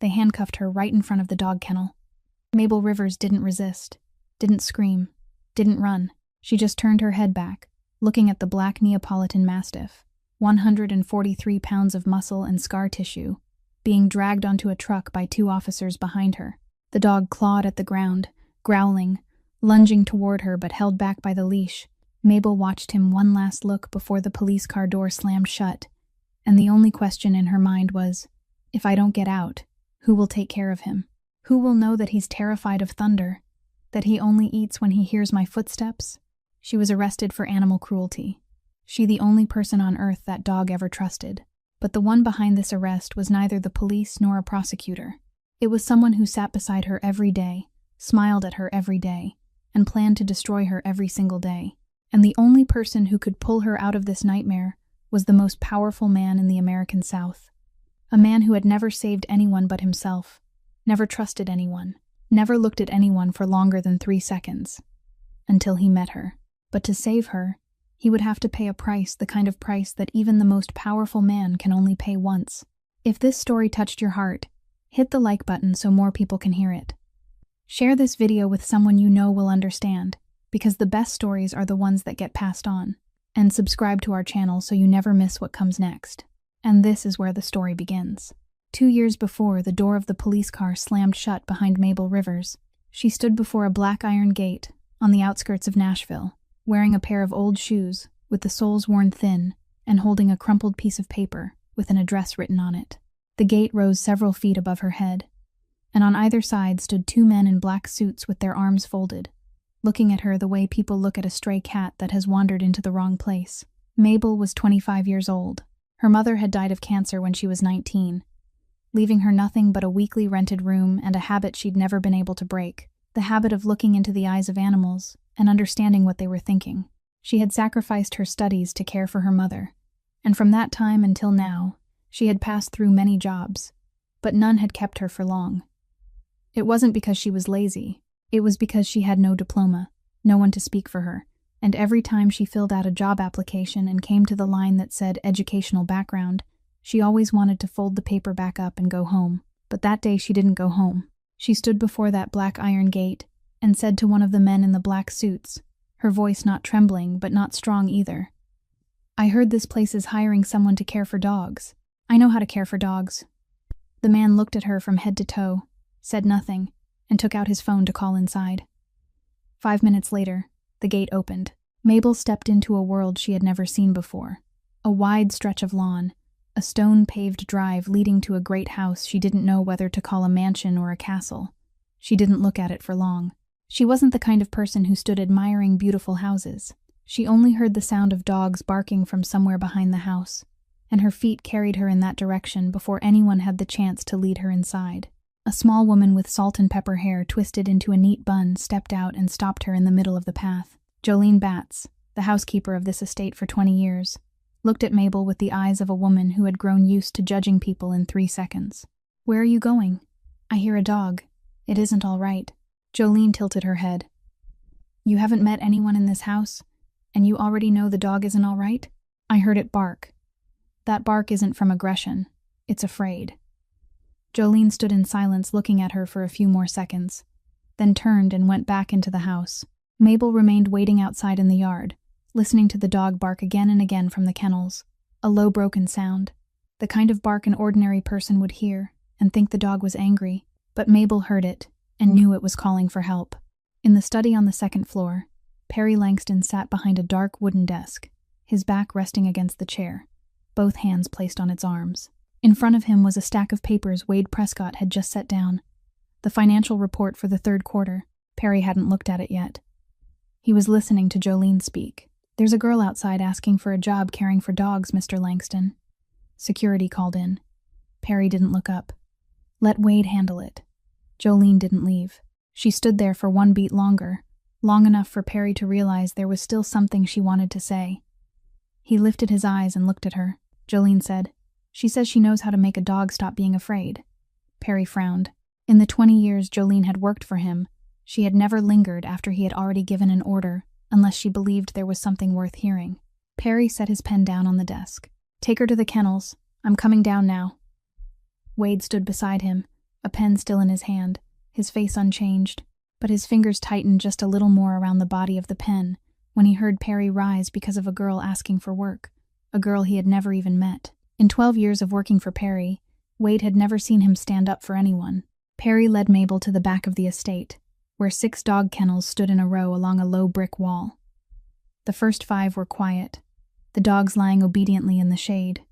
They handcuffed her right in front of the dog kennel. Mabel Rivers didn't resist, didn't scream, didn't run. She just turned her head back, looking at the black Neapolitan Mastiff, 143 pounds of muscle and scar tissue, being dragged onto a truck by 2 officers behind her. The dog clawed at the ground, growling, lunging toward her but held back by the leash. Mabel watched him one last look before the police car door slammed shut, and the only question in her mind was, if I don't get out, who will take care of him? Who will know that he's terrified of thunder, that he only eats when he hears my footsteps? She was arrested for animal cruelty. She the only person on earth that dog ever trusted. But the one behind this arrest was neither the police nor a prosecutor. It was someone who sat beside her every day, smiled at her every day, and planned to destroy her every single day. And the only person who could pull her out of this nightmare was the most powerful man in the American South. A man who had never saved anyone but himself, never trusted anyone, never looked at anyone for longer than 3 seconds, until he met her. But to save her, he would have to pay a price, the kind of price that even the most powerful man can only pay once. If this story touched your heart, hit the like button so more people can hear it. Share this video with someone you know will understand, because the best stories are the ones that get passed on. And subscribe to our channel so you never miss what comes next. And this is where the story begins. 2 years before, the door of the police car slammed shut behind Mabel Rivers. She stood before a black iron gate on the outskirts of Nashville, wearing a pair of old shoes with the soles worn thin and holding a crumpled piece of paper with an address written on it. The gate rose several feet above her head, and on either side stood 2 men in black suits with their arms folded, looking at her the way people look at a stray cat that has wandered into the wrong place. Mabel was 25 years old. Her mother had died of cancer when she was 19, leaving her nothing but a weekly rented room and a habit she'd never been able to break, the habit of looking into the eyes of animals and understanding what they were thinking. She had sacrificed her studies to care for her mother, and from that time until now, she had passed through many jobs, but none had kept her for long. It wasn't because she was lazy. It was because she had no diploma, no one to speak for her, and every time she filled out a job application and came to the line that said educational background, she always wanted to fold the paper back up and go home. But that day she didn't go home. She stood before that black iron gate and said to one of the men in the black suits, her voice not trembling but not strong either, "I heard this place is hiring someone to care for dogs. I know how to care for dogs." The man looked at her from head to toe, said nothing, and took out his phone to call inside. 5 minutes later, the gate opened. Mabel stepped into a world she had never seen before. A wide stretch of lawn, a stone-paved drive leading to a great house she didn't know whether to call a mansion or a castle. She didn't look at it for long. She wasn't the kind of person who stood admiring beautiful houses. She only heard the sound of dogs barking from somewhere behind the house, and her feet carried her in that direction before anyone had the chance to lead her inside. A small woman with salt and pepper hair twisted into a neat bun stepped out and stopped her in the middle of the path. Jolene Batts, the housekeeper of this estate for 20 years, looked at Mabel with the eyes of a woman who had grown used to judging people in 3 seconds. "Where are you going?" "I hear a dog. It isn't all right." Jolene tilted her head. "You haven't met anyone in this house, and you already know the dog isn't all right?" "I heard it bark. That bark isn't from aggression. It's afraid." Jolene stood in silence looking at her for a few more seconds, then turned and went back into the house. Mabel remained waiting outside in the yard, listening to the dog bark again and again from the kennels, a low broken sound, the kind of bark an ordinary person would hear and think the dog was angry, but Mabel heard it and knew it was calling for help. In the study on the 2nd floor, Perry Langston sat behind a dark wooden desk, his back resting against the chair, both hands placed on its arms. In front of him was a stack of papers Wade Prescott had just set down, the financial report for the 3rd quarter. Perry hadn't looked at it yet. He was listening to Jolene speak. "There's a girl outside asking for a job caring for dogs, Mr. Langston." Security called in. Perry didn't look up. "Let Wade handle it." Jolene didn't leave. She stood there for 1 beat longer, long enough for Perry to realize there was still something she wanted to say. He lifted his eyes and looked at her. Jolene said, "She says she knows how to make a dog stop being afraid." Perry frowned. In the 20 years Jolene had worked for him, she had never lingered after he had already given an order, unless she believed there was something worth hearing. Perry set his pen down on the desk. "Take her to the kennels. I'm coming down now." Wade stood beside him, a pen still in his hand, his face unchanged, but his fingers tightened just a little more around the body of the pen when he heard Perry rise because of a girl asking for work, a girl he had never even met. In 12 years of working for Perry, Wade had never seen him stand up for anyone. Perry led Mabel to the back of the estate, where 6 dog kennels stood in a row along a low brick wall. The first 5 were quiet, the dogs lying obediently in the shade.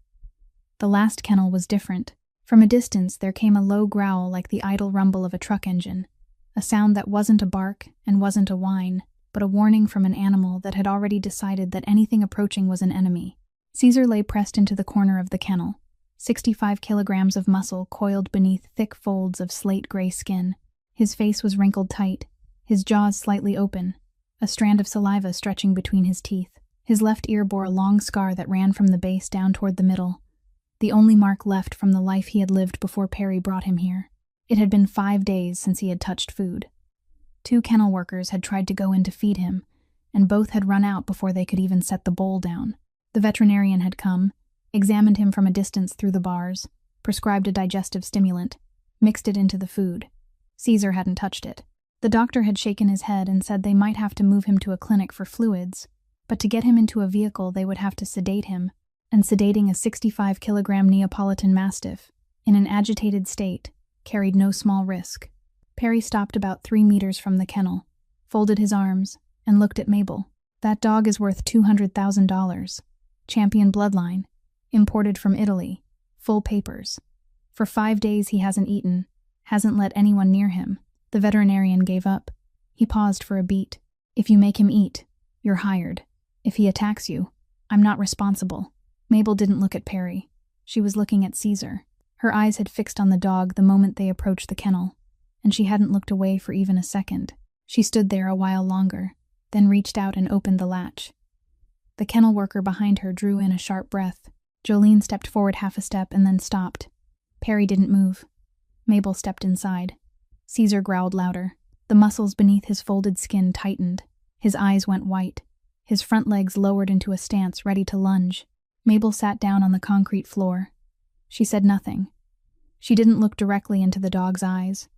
The last kennel was different. From a distance there came a low growl like the idle rumble of a truck engine, a sound that wasn't a bark and wasn't a whine, but a warning from an animal that had already decided that anything approaching was an enemy. Caesar lay pressed into the corner of the kennel, 65 kilograms of muscle coiled beneath thick folds of slate-gray skin. His face was wrinkled tight, his jaws slightly open, a strand of saliva stretching between his teeth. His left ear bore a long scar that ran from the base down toward the middle, the only mark left from the life he had lived before Perry brought him here. It had been 5 days since he had touched food. 2 kennel workers had tried to go in to feed him, and both had run out before they could even set the bowl down. The veterinarian had come, examined him from a distance through the bars, prescribed a digestive stimulant, mixed it into the food. Caesar hadn't touched it. The doctor had shaken his head and said they might have to move him to a clinic for fluids, but to get him into a vehicle they would have to sedate him, and sedating a 65-kilogram Neapolitan Mastiff, in an agitated state, carried no small risk. Perry stopped about 3 meters from the kennel, folded his arms, and looked at Mabel. That dog is worth $200,000. Champion bloodline, imported from Italy, full papers. For 5 days he hasn't eaten, hasn't let anyone near him. The veterinarian gave up. He paused for a beat. If you make him eat, you're hired. If he attacks you, I'm not responsible. Mabel didn't look at Perry. She was looking at Caesar. Her eyes had fixed on the dog the moment they approached the kennel, and she hadn't looked away for even a second. She stood there a while longer, then reached out and opened the latch. The kennel worker behind her drew in a sharp breath. Jolene stepped forward half a step and then stopped. Perry didn't move. Mabel stepped inside. Caesar growled louder. The muscles beneath his folded skin tightened. His eyes went white. His front legs lowered into a stance ready to lunge. Mabel sat down on the concrete floor. She said nothing. She didn't look directly into the dog's eyes.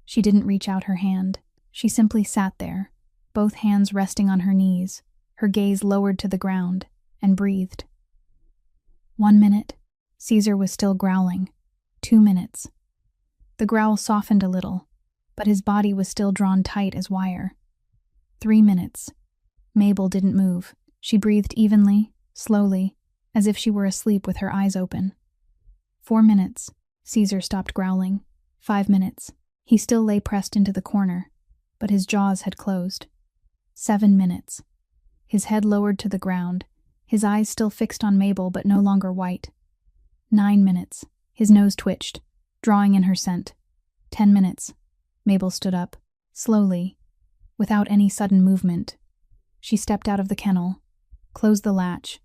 She didn't reach out her hand. She simply sat there, both hands resting on her knees, her gaze lowered to the ground, and breathed. 1 minute. Caesar was still growling. 2 minutes. The growl softened a little, but his body was still drawn tight as wire. 3 minutes. Mabel didn't move. She breathed evenly, slowly, as if she were asleep with her eyes open. 4 minutes. Caesar stopped growling. 5 minutes. He still lay pressed into the corner, but his jaws had closed. 7 minutes. His head lowered to the ground, his eyes still fixed on Mabel but no longer white. 9 minutes. His nose twitched, drawing in her scent. 10 minutes. Mabel stood up, slowly, without any sudden movement. She stepped out of the kennel, closed the latch,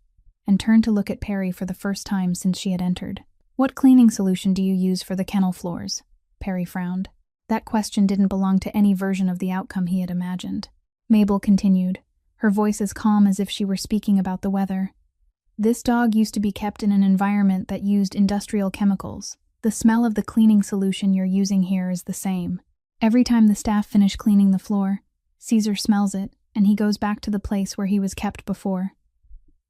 and turned to look at Perry for the first time since she had entered. "What cleaning solution do you use for the kennel floors?" Perry frowned. That question didn't belong to any version of the outcome he had imagined. Mabel continued, her voice as calm as if she were speaking about the weather. "This dog used to be kept in an environment that used industrial chemicals. The smell of the cleaning solution you're using here is the same. Every time the staff finish cleaning the floor, Caesar smells it, and he goes back to the place where he was kept before.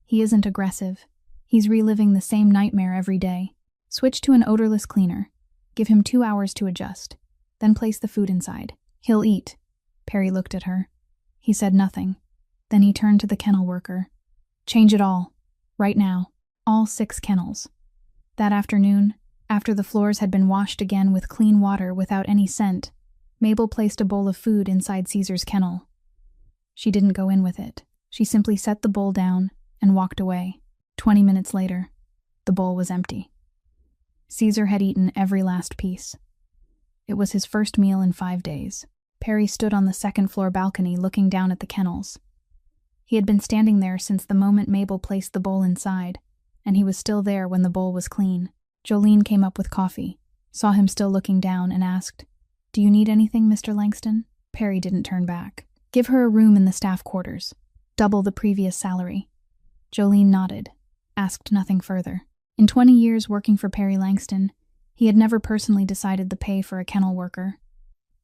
He isn't aggressive. He's reliving the same nightmare every day. Switch to an odorless cleaner. Give him 2 hours to adjust. Then place the food inside. He'll eat." Perry looked at her. He said nothing. Then he turned to the kennel worker. "Change it all. Right now. All 6 kennels." That afternoon, after the floors had been washed again with clean water without any scent, Mabel placed a bowl of food inside Caesar's kennel. She didn't go in with it. She simply set the bowl down and walked away. 20 minutes later, the bowl was empty. Caesar had eaten every last piece. It was his first meal in 5 days. Perry stood on the second-floor balcony looking down at the kennels. He had been standing there since the moment Mabel placed the bowl inside, and he was still there when the bowl was clean. Jolene came up with coffee, saw him still looking down, and asked, "Do you need anything, Mr. Langston?" Perry didn't turn back. "Give her a room in the staff quarters. Double the previous salary." Jolene nodded, asked nothing further. In 20 years working for Perry Langston, He had never personally decided the pay for a kennel worker.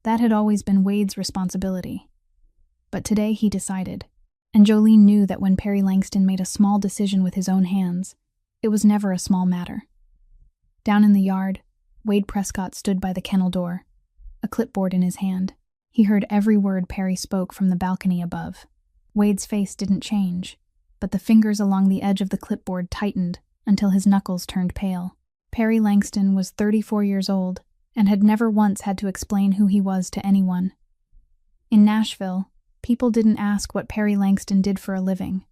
That had always been Wade's responsibility. But today he decided, and Jolene knew that when Perry Langston made a small decision with his own hands, it was never a small matter. Down in the yard, Wade Prescott stood by the kennel door, a clipboard in his hand. He heard every word Perry spoke from the balcony above. Wade's face didn't change, but the fingers along the edge of the clipboard tightened until his knuckles turned pale. Perry Langston was 34 years old and had never once had to explain who he was to anyone. In Nashville, people didn't ask what Perry Langston did for a living.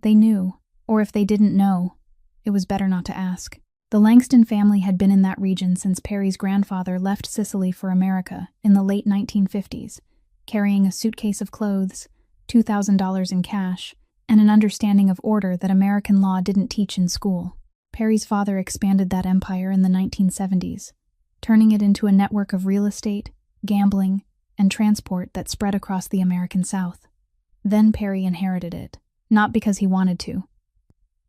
They knew, or if they didn't know, it was better not to ask. The Langston family had been in that region since Perry's grandfather left Sicily for America in the late 1950s, carrying a suitcase of clothes, $2,000 in cash, and an understanding of order that American law didn't teach in school. Perry's father expanded that empire in the 1970s, turning it into a network of real estate, gambling, and transport that spread across the American South. Then Perry inherited it, not because he wanted to,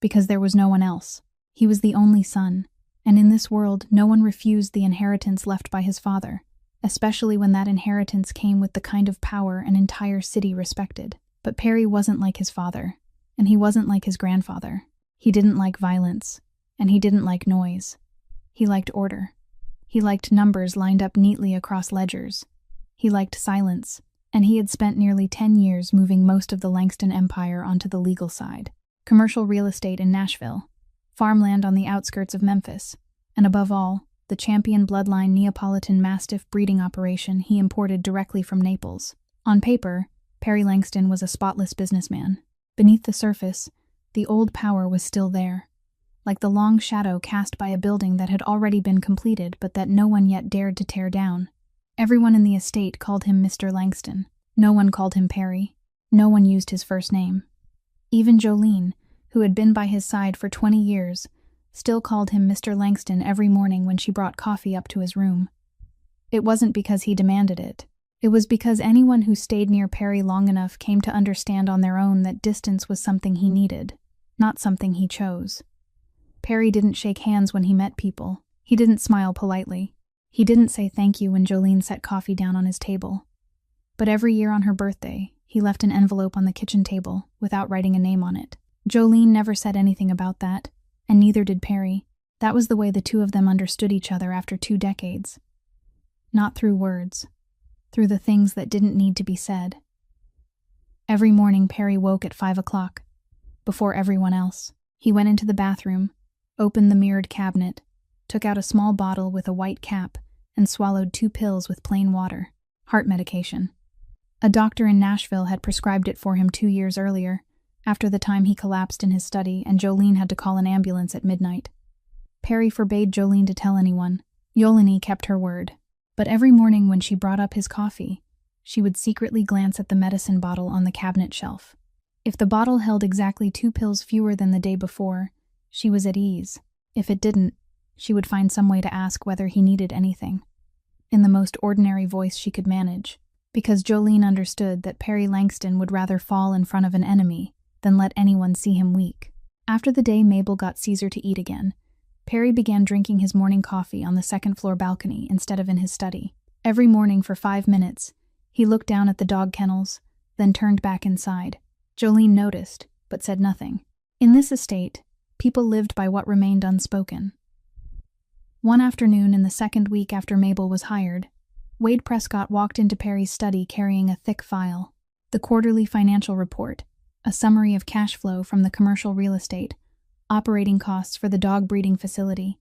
because there was no one else. He was the only son, and in this world no one refused the inheritance left by his father, especially when that inheritance came with the kind of power an entire city respected. But Perry wasn't like his father, and he wasn't like his grandfather. He didn't like violence, and he didn't like noise. He liked order. He liked numbers lined up neatly across ledgers. He liked silence, and he had spent nearly 10 years moving most of the Langston Empire onto the legal side. Commercial real estate in Nashville, farmland on the outskirts of Memphis, and above all, the champion bloodline Neapolitan Mastiff breeding operation he imported directly from Naples. On paper, Perry Langston was a spotless businessman. Beneath the surface, the old power was still there, like the long shadow cast by a building that had already been completed but that no one yet dared to tear down. Everyone in the estate called him Mr. Langston. No one called him Perry. No one used his first name. Even Jolene, who had been by his side for 20 years, still called him Mr. Langston every morning when she brought coffee up to his room. It wasn't because he demanded it. It was because anyone who stayed near Perry long enough came to understand on their own that distance was something he needed, not something he chose. Perry didn't shake hands when he met people. He didn't smile politely. He didn't say thank you when Jolene set coffee down on his table. But every year on her birthday, he left an envelope on the kitchen table without writing a name on it. Jolene never said anything about that, and neither did Perry. That was the way the two of them understood each other after 2 decades. Not through words, through the things that didn't need to be said. Every morning Perry woke at 5 o'clock, before everyone else. He went into the bathroom, opened the mirrored cabinet, took out a small bottle with a white cap, and swallowed 2 pills with plain water, heart medication. A doctor in Nashville had prescribed it for him 2 years earlier, after the time he collapsed in his study and Jolene had to call an ambulance at midnight. Perry forbade Jolene to tell anyone. Jolene kept her word. But every morning when she brought up his coffee, she would secretly glance at the medicine bottle on the cabinet shelf. If the bottle held exactly 2 pills fewer than the day before, she was at ease. If it didn't, she would find some way to ask whether he needed anything, in the most ordinary voice she could manage, because Jolene understood that Perry Langston would rather fall in front of an enemy than let anyone see him weak. After the day Mabel got Caesar to eat again, Perry began drinking his morning coffee on the second-floor balcony instead of in his study. Every morning for 5 minutes, he looked down at the dog kennels, then turned back inside. Jolene noticed, but said nothing. In this estate, people lived by what remained unspoken. One afternoon in the 2nd week after Mabel was hired, Wade Prescott walked into Perry's study carrying a thick file. The quarterly financial report, a summary of cash flow from the commercial real estate, operating costs for the dog breeding facility,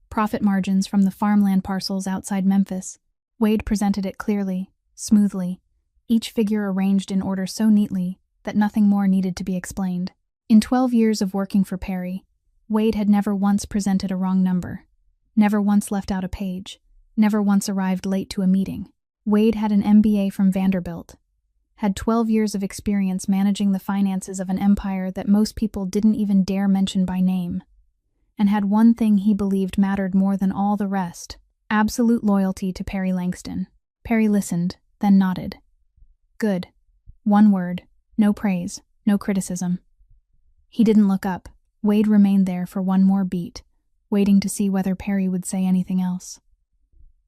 profit margins from the farmland parcels outside Memphis. Wade presented it clearly, smoothly, each figure arranged in order so neatly that nothing more needed to be explained. In 12 years of working for Perry, Wade had never once presented a wrong number, never once left out a page, never once arrived late to a meeting. Wade had an MBA from Vanderbilt, had 12 years of experience managing the finances of an empire that most people didn't even dare mention by name, and had one thing he believed mattered more than all the rest: absolute loyalty to Perry Langston. Perry listened, then nodded. Good. One word, no praise, no criticism. He didn't look up. Wade remained there for one more beat, waiting to see whether Perry would say anything else.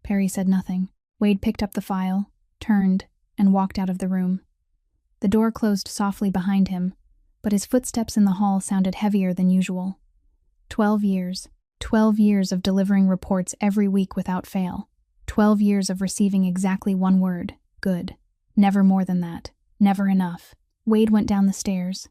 Perry said nothing. Wade picked up the file, turned, and walked out of the room. The door closed softly behind him, but his footsteps in the hall sounded heavier than usual. 12 years. 12 years of delivering reports every week without fail. 12 years of receiving exactly one word: good. Never more than that. Never enough. Wade went down the stairs,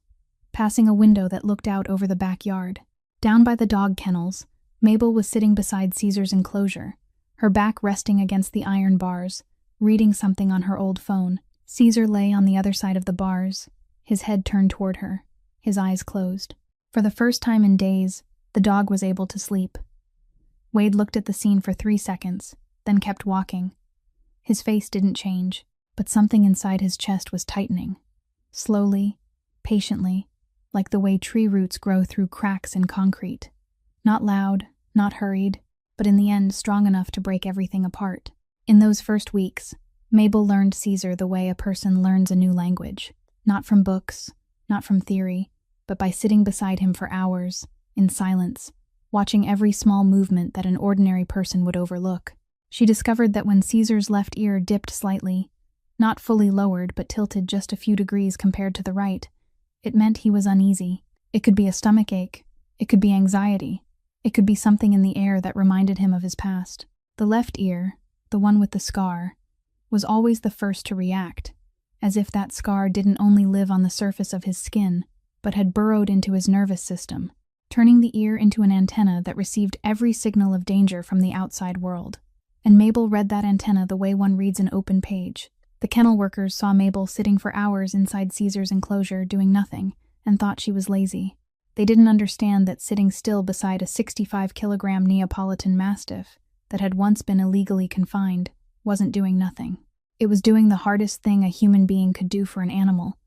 passing a window that looked out over the backyard. Down by the dog kennels, Mabel was sitting beside Caesar's enclosure, her back resting against the iron bars, reading something on her old phone. Caesar lay on the other side of the bars, his head turned toward her, his eyes closed. For the first time in days, the dog was able to sleep. Wade looked at the scene for 3 seconds, then kept walking. His face didn't change, but something inside his chest was tightening. Slowly, patiently, like the way tree roots grow through cracks in concrete. Not loud, not hurried, but in the end strong enough to break everything apart. In those first weeks, Mabel learned Caesar the way a person learns a new language. Not from books, not from theory, but by sitting beside him for hours, in silence, watching every small movement that an ordinary person would overlook. She discovered that when Caesar's left ear dipped slightly, not fully lowered but tilted just a few degrees compared to the right, it meant he was uneasy. It could be a stomachache, it could be anxiety, it could be something in the air that reminded him of his past. The left ear, the one with the scar, was always the first to react, as if that scar didn't only live on the surface of his skin, but had burrowed into his nervous system, turning the ear into an antenna that received every signal of danger from the outside world. And Mabel read that antenna the way one reads an open page. The kennel workers saw Mabel sitting for hours inside Caesar's enclosure doing nothing, and thought she was lazy. They didn't understand that sitting still beside a 65-kilogram Neapolitan Mastiff that had once been illegally confined wasn't doing nothing. It was doing the hardest thing a human being could do for an animal,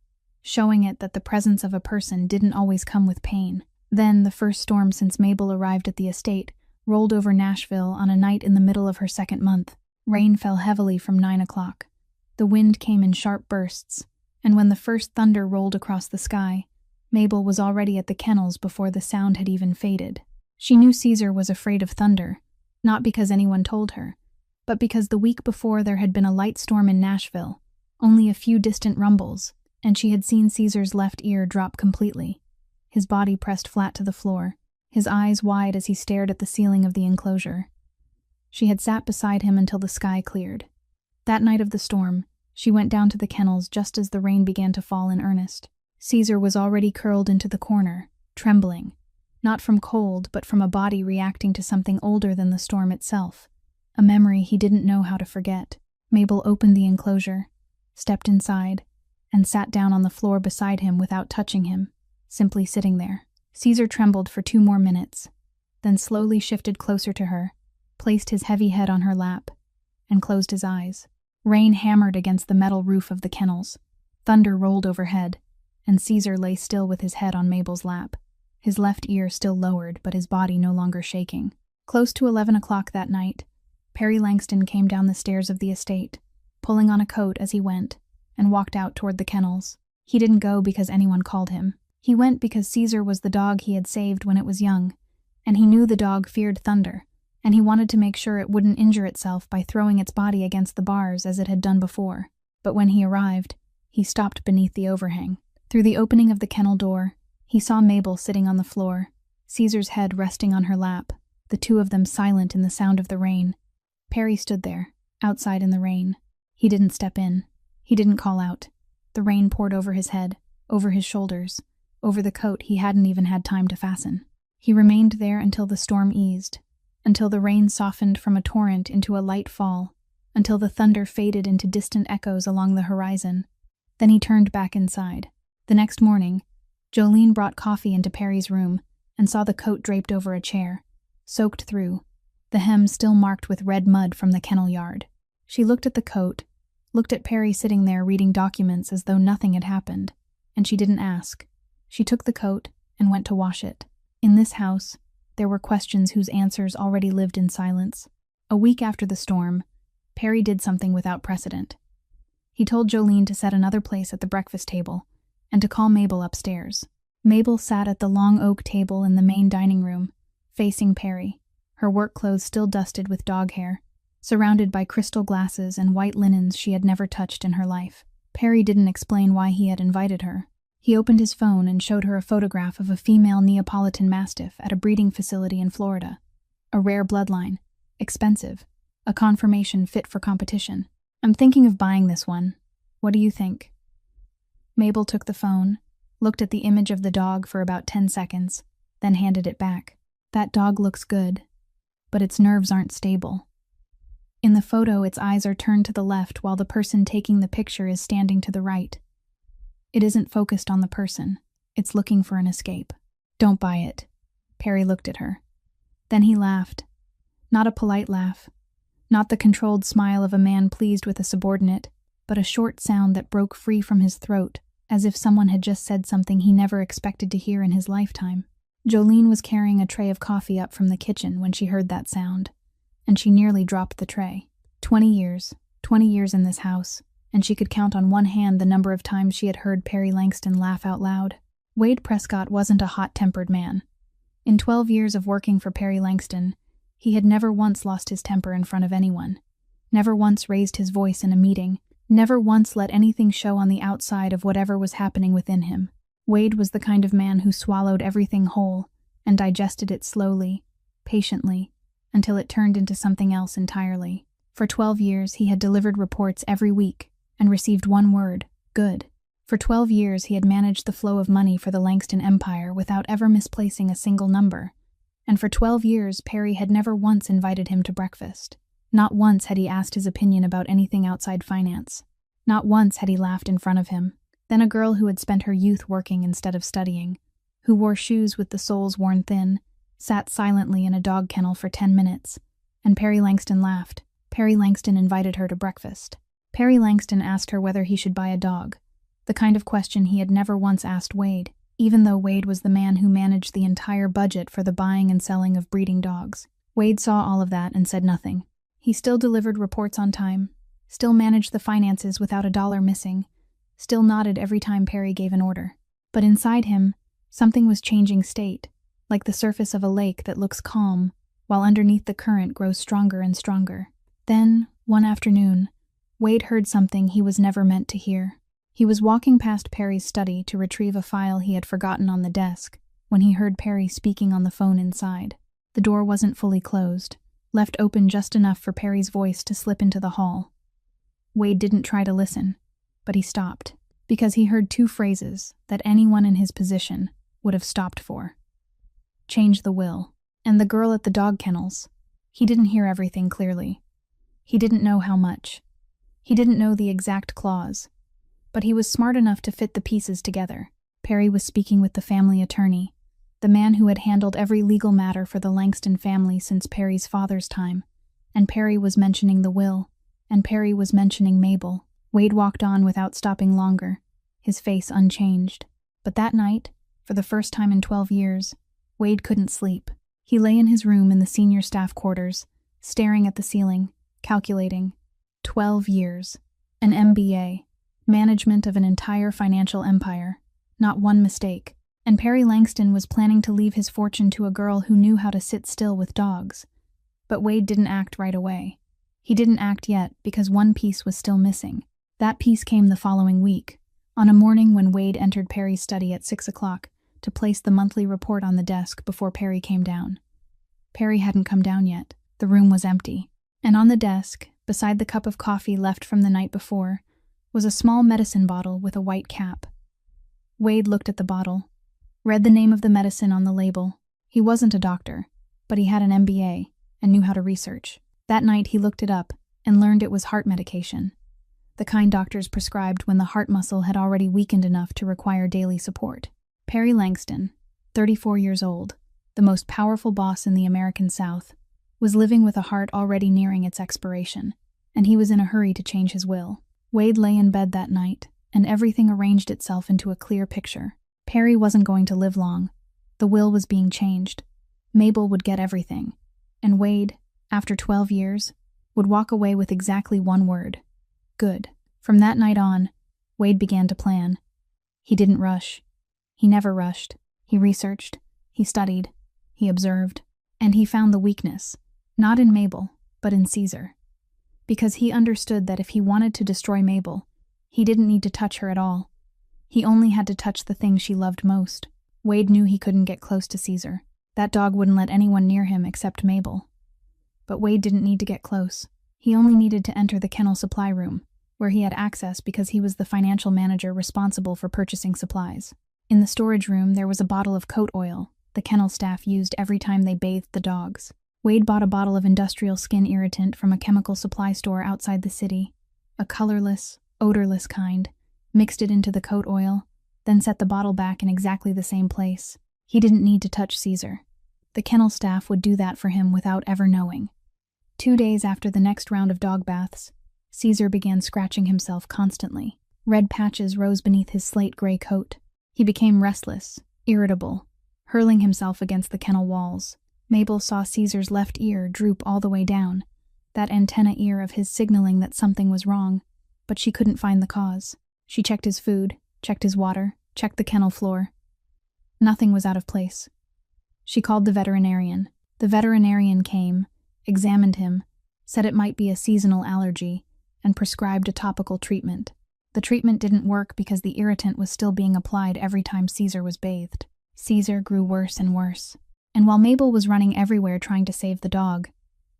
showing it that the presence of a person didn't always come with pain. Then, the first storm since Mabel arrived at the estate rolled over Nashville on a night in the middle of her 2nd month. Rain fell heavily from 9 o'clock. The wind came in sharp bursts, and when the first thunder rolled across the sky, Mabel was already at the kennels before the sound had even faded. She knew Caesar was afraid of thunder, not because anyone told her, but because the week before there had been a light storm in Nashville, only a few distant rumbles, and she had seen Caesar's left ear drop completely, his body pressed flat to the floor, his eyes wide as he stared at the ceiling of the enclosure. She had sat beside him until the sky cleared. That night of the storm, she went down to the kennels just as the rain began to fall in earnest. Caesar was already curled into the corner, trembling, not from cold but from a body reacting to something older than the storm itself, a memory he didn't know how to forget. Mabel opened the enclosure, stepped inside, and sat down on the floor beside him without touching him, simply sitting there. Caesar trembled for 2 more minutes, then slowly shifted closer to her, placed his heavy head on her lap, and closed his eyes. Rain hammered against the metal roof of the kennels. Thunder rolled overhead, and Caesar lay still with his head on Mabel's lap, his left ear still lowered but his body no longer shaking. Close to 11 o'clock that night, Perry Langston came down the stairs of the estate, pulling on a coat as he went, and walked out toward the kennels. He didn't go because anyone called him. He went because Caesar was the dog he had saved when it was young, and he knew the dog feared thunder, and he wanted to make sure it wouldn't injure itself by throwing its body against the bars as it had done before. But when he arrived, he stopped beneath the overhang. Through the opening of the kennel door, he saw Mabel sitting on the floor, Caesar's head resting on her lap, the two of them silent in the sound of the rain. Perry stood there, outside in the rain. He didn't step in. He didn't call out. The rain poured over his head, over his shoulders, over the coat he hadn't even had time to fasten. He remained there until the storm eased, until the rain softened from a torrent into a light fall, until the thunder faded into distant echoes along the horizon. Then he turned back inside. The next morning, Jolene brought coffee into Perry's room and saw the coat draped over a chair, soaked through, the hem still marked with red mud from the kennel yard. She looked at the coat, looked at Perry sitting there reading documents as though nothing had happened, and she didn't ask. She took the coat and went to wash it. In this house, there were questions whose answers already lived in silence. A week after the storm, Perry did something without precedent. He told Jolene to set another place at the breakfast table and to call Mabel upstairs. Mabel sat at the long oak table in the main dining room, facing Perry, her work clothes still dusted with dog hair, surrounded by crystal glasses and white linens she had never touched in her life. Perry didn't explain why he had invited her. He opened his phone and showed her a photograph of a female Neapolitan Mastiff at a breeding facility in Florida. A rare bloodline. Expensive. A conformation fit for competition. "I'm thinking of buying this one. What do you think?" Mabel took the phone, looked at the image of the dog for about 10 seconds, then handed it back. "That dog looks good, but its nerves aren't stable. In the photo, its eyes are turned to the left while the person taking the picture is standing to the right. It isn't focused on the person. It's looking for an escape. Don't buy it." Perry looked at her. Then he laughed. Not a polite laugh. Not the controlled smile of a man pleased with a subordinate, but a short sound that broke free from his throat, as if someone had just said something he never expected to hear in his lifetime. Jolene was carrying a tray of coffee up from the kitchen when she heard that sound, and she nearly dropped the tray. 20 years in this house, and she could count on one hand the number of times she had heard Perry Langston laugh out loud. Wade Prescott wasn't a hot-tempered man. In 12 years of working for Perry Langston, he had never once lost his temper in front of anyone, never once raised his voice in a meeting, never once let anything show on the outside of whatever was happening within him. Wade was the kind of man who swallowed everything whole and digested it slowly, patiently, until it turned into something else entirely. For 12 years, he had delivered reports every week and received one word: good. For 12 years, he had managed the flow of money for the Langston Empire without ever misplacing a single number. And for 12 years, Perry had never once invited him to breakfast. Not once had he asked his opinion about anything outside finance. Not once had he laughed in front of him. Then a girl who had spent her youth working instead of studying, who wore shoes with the soles worn thin, sat silently in a dog kennel for 10 minutes. And Perry Langston laughed. Perry Langston invited her to breakfast. Perry Langston asked her whether he should buy a dog, the kind of question he had never once asked Wade, even though Wade was the man who managed the entire budget for the buying and selling of breeding dogs. Wade saw all of that and said nothing. He still delivered reports on time, still managed the finances without a dollar missing, still nodded every time Perry gave an order. But inside him, something was changing state, like the surface of a lake that looks calm, while underneath the current grows stronger and stronger. Then, one afternoon, Wade heard something he was never meant to hear. He was walking past Perry's study to retrieve a file he had forgotten on the desk when he heard Perry speaking on the phone inside. The door wasn't fully closed, left open just enough for Perry's voice to slip into the hall. Wade didn't try to listen, but he stopped, because he heard two phrases that anyone in his position would have stopped for. Change the will. And the girl at the dog kennels. He didn't hear everything clearly. He didn't know how much. He didn't know the exact clause. But he was smart enough to fit the pieces together. Perry was speaking with the family attorney, the man who had handled every legal matter for the Langston family since Perry's father's time, and Perry was mentioning the will, and Perry was mentioning Mabel. Wade walked on without stopping longer, his face unchanged. But that night, for the first time in 12 years, Wade couldn't sleep. He lay in his room in the senior staff quarters, staring at the ceiling, calculating. 12 years. An MBA. Management of an entire financial empire. Not one mistake. And Perry Langston was planning to leave his fortune to a girl who knew how to sit still with dogs. But Wade didn't act right away. He didn't act yet because one piece was still missing. That piece came the following week, on a morning when Wade entered Perry's study at 6 o'clock to place the monthly report on the desk before Perry came down. Perry hadn't come down yet. The room was empty. And on the desk, beside the cup of coffee left from the night before, was a small medicine bottle with a white cap. Wade looked at the bottle, read the name of the medicine on the label. He wasn't a doctor, but he had an MBA and knew how to research. That night he looked it up and learned it was heart medication, the kind doctors prescribed when the heart muscle had already weakened enough to require daily support. Perry Langston, 34 years old, the most powerful boss in the American South, was living with a heart already nearing its expiration, and he was in a hurry to change his will. Wade lay in bed that night, and everything arranged itself into a clear picture. Perry wasn't going to live long. The will was being changed. Mabel would get everything, and Wade, after 12 years, would walk away with exactly one word: good. From that night on, Wade began to plan. He didn't rush. He never rushed. He researched. He studied. He observed. And he found the weakness, not in Mabel, but in Caesar. Because he understood that if he wanted to destroy Mabel, he didn't need to touch her at all. He only had to touch the thing she loved most. Wade knew he couldn't get close to Caesar. That dog wouldn't let anyone near him except Mabel. But Wade didn't need to get close. He only needed to enter the kennel supply room, where he had access because he was the financial manager responsible for purchasing supplies. In the storage room, there was a bottle of coat oil the kennel staff used every time they bathed the dogs. Wade bought a bottle of industrial skin irritant from a chemical supply store outside the city, a colorless, odorless kind, mixed it into the coat oil, then set the bottle back in exactly the same place. He didn't need to touch Caesar. The kennel staff would do that for him without ever knowing. 2 days after the next round of dog baths, Caesar began scratching himself constantly. Red patches rose beneath his slate-gray coat. He became restless, irritable, hurling himself against the kennel walls. Mabel saw Caesar's left ear droop all the way down, that antenna ear of his signaling that something was wrong, but she couldn't find the cause. She checked his food, checked his water, checked the kennel floor. Nothing was out of place. She called the veterinarian. The veterinarian came, examined him, said it might be a seasonal allergy, and prescribed a topical treatment. The treatment didn't work because the irritant was still being applied every time Caesar was bathed. Caesar grew worse and worse. And while Mabel was running everywhere trying to save the dog,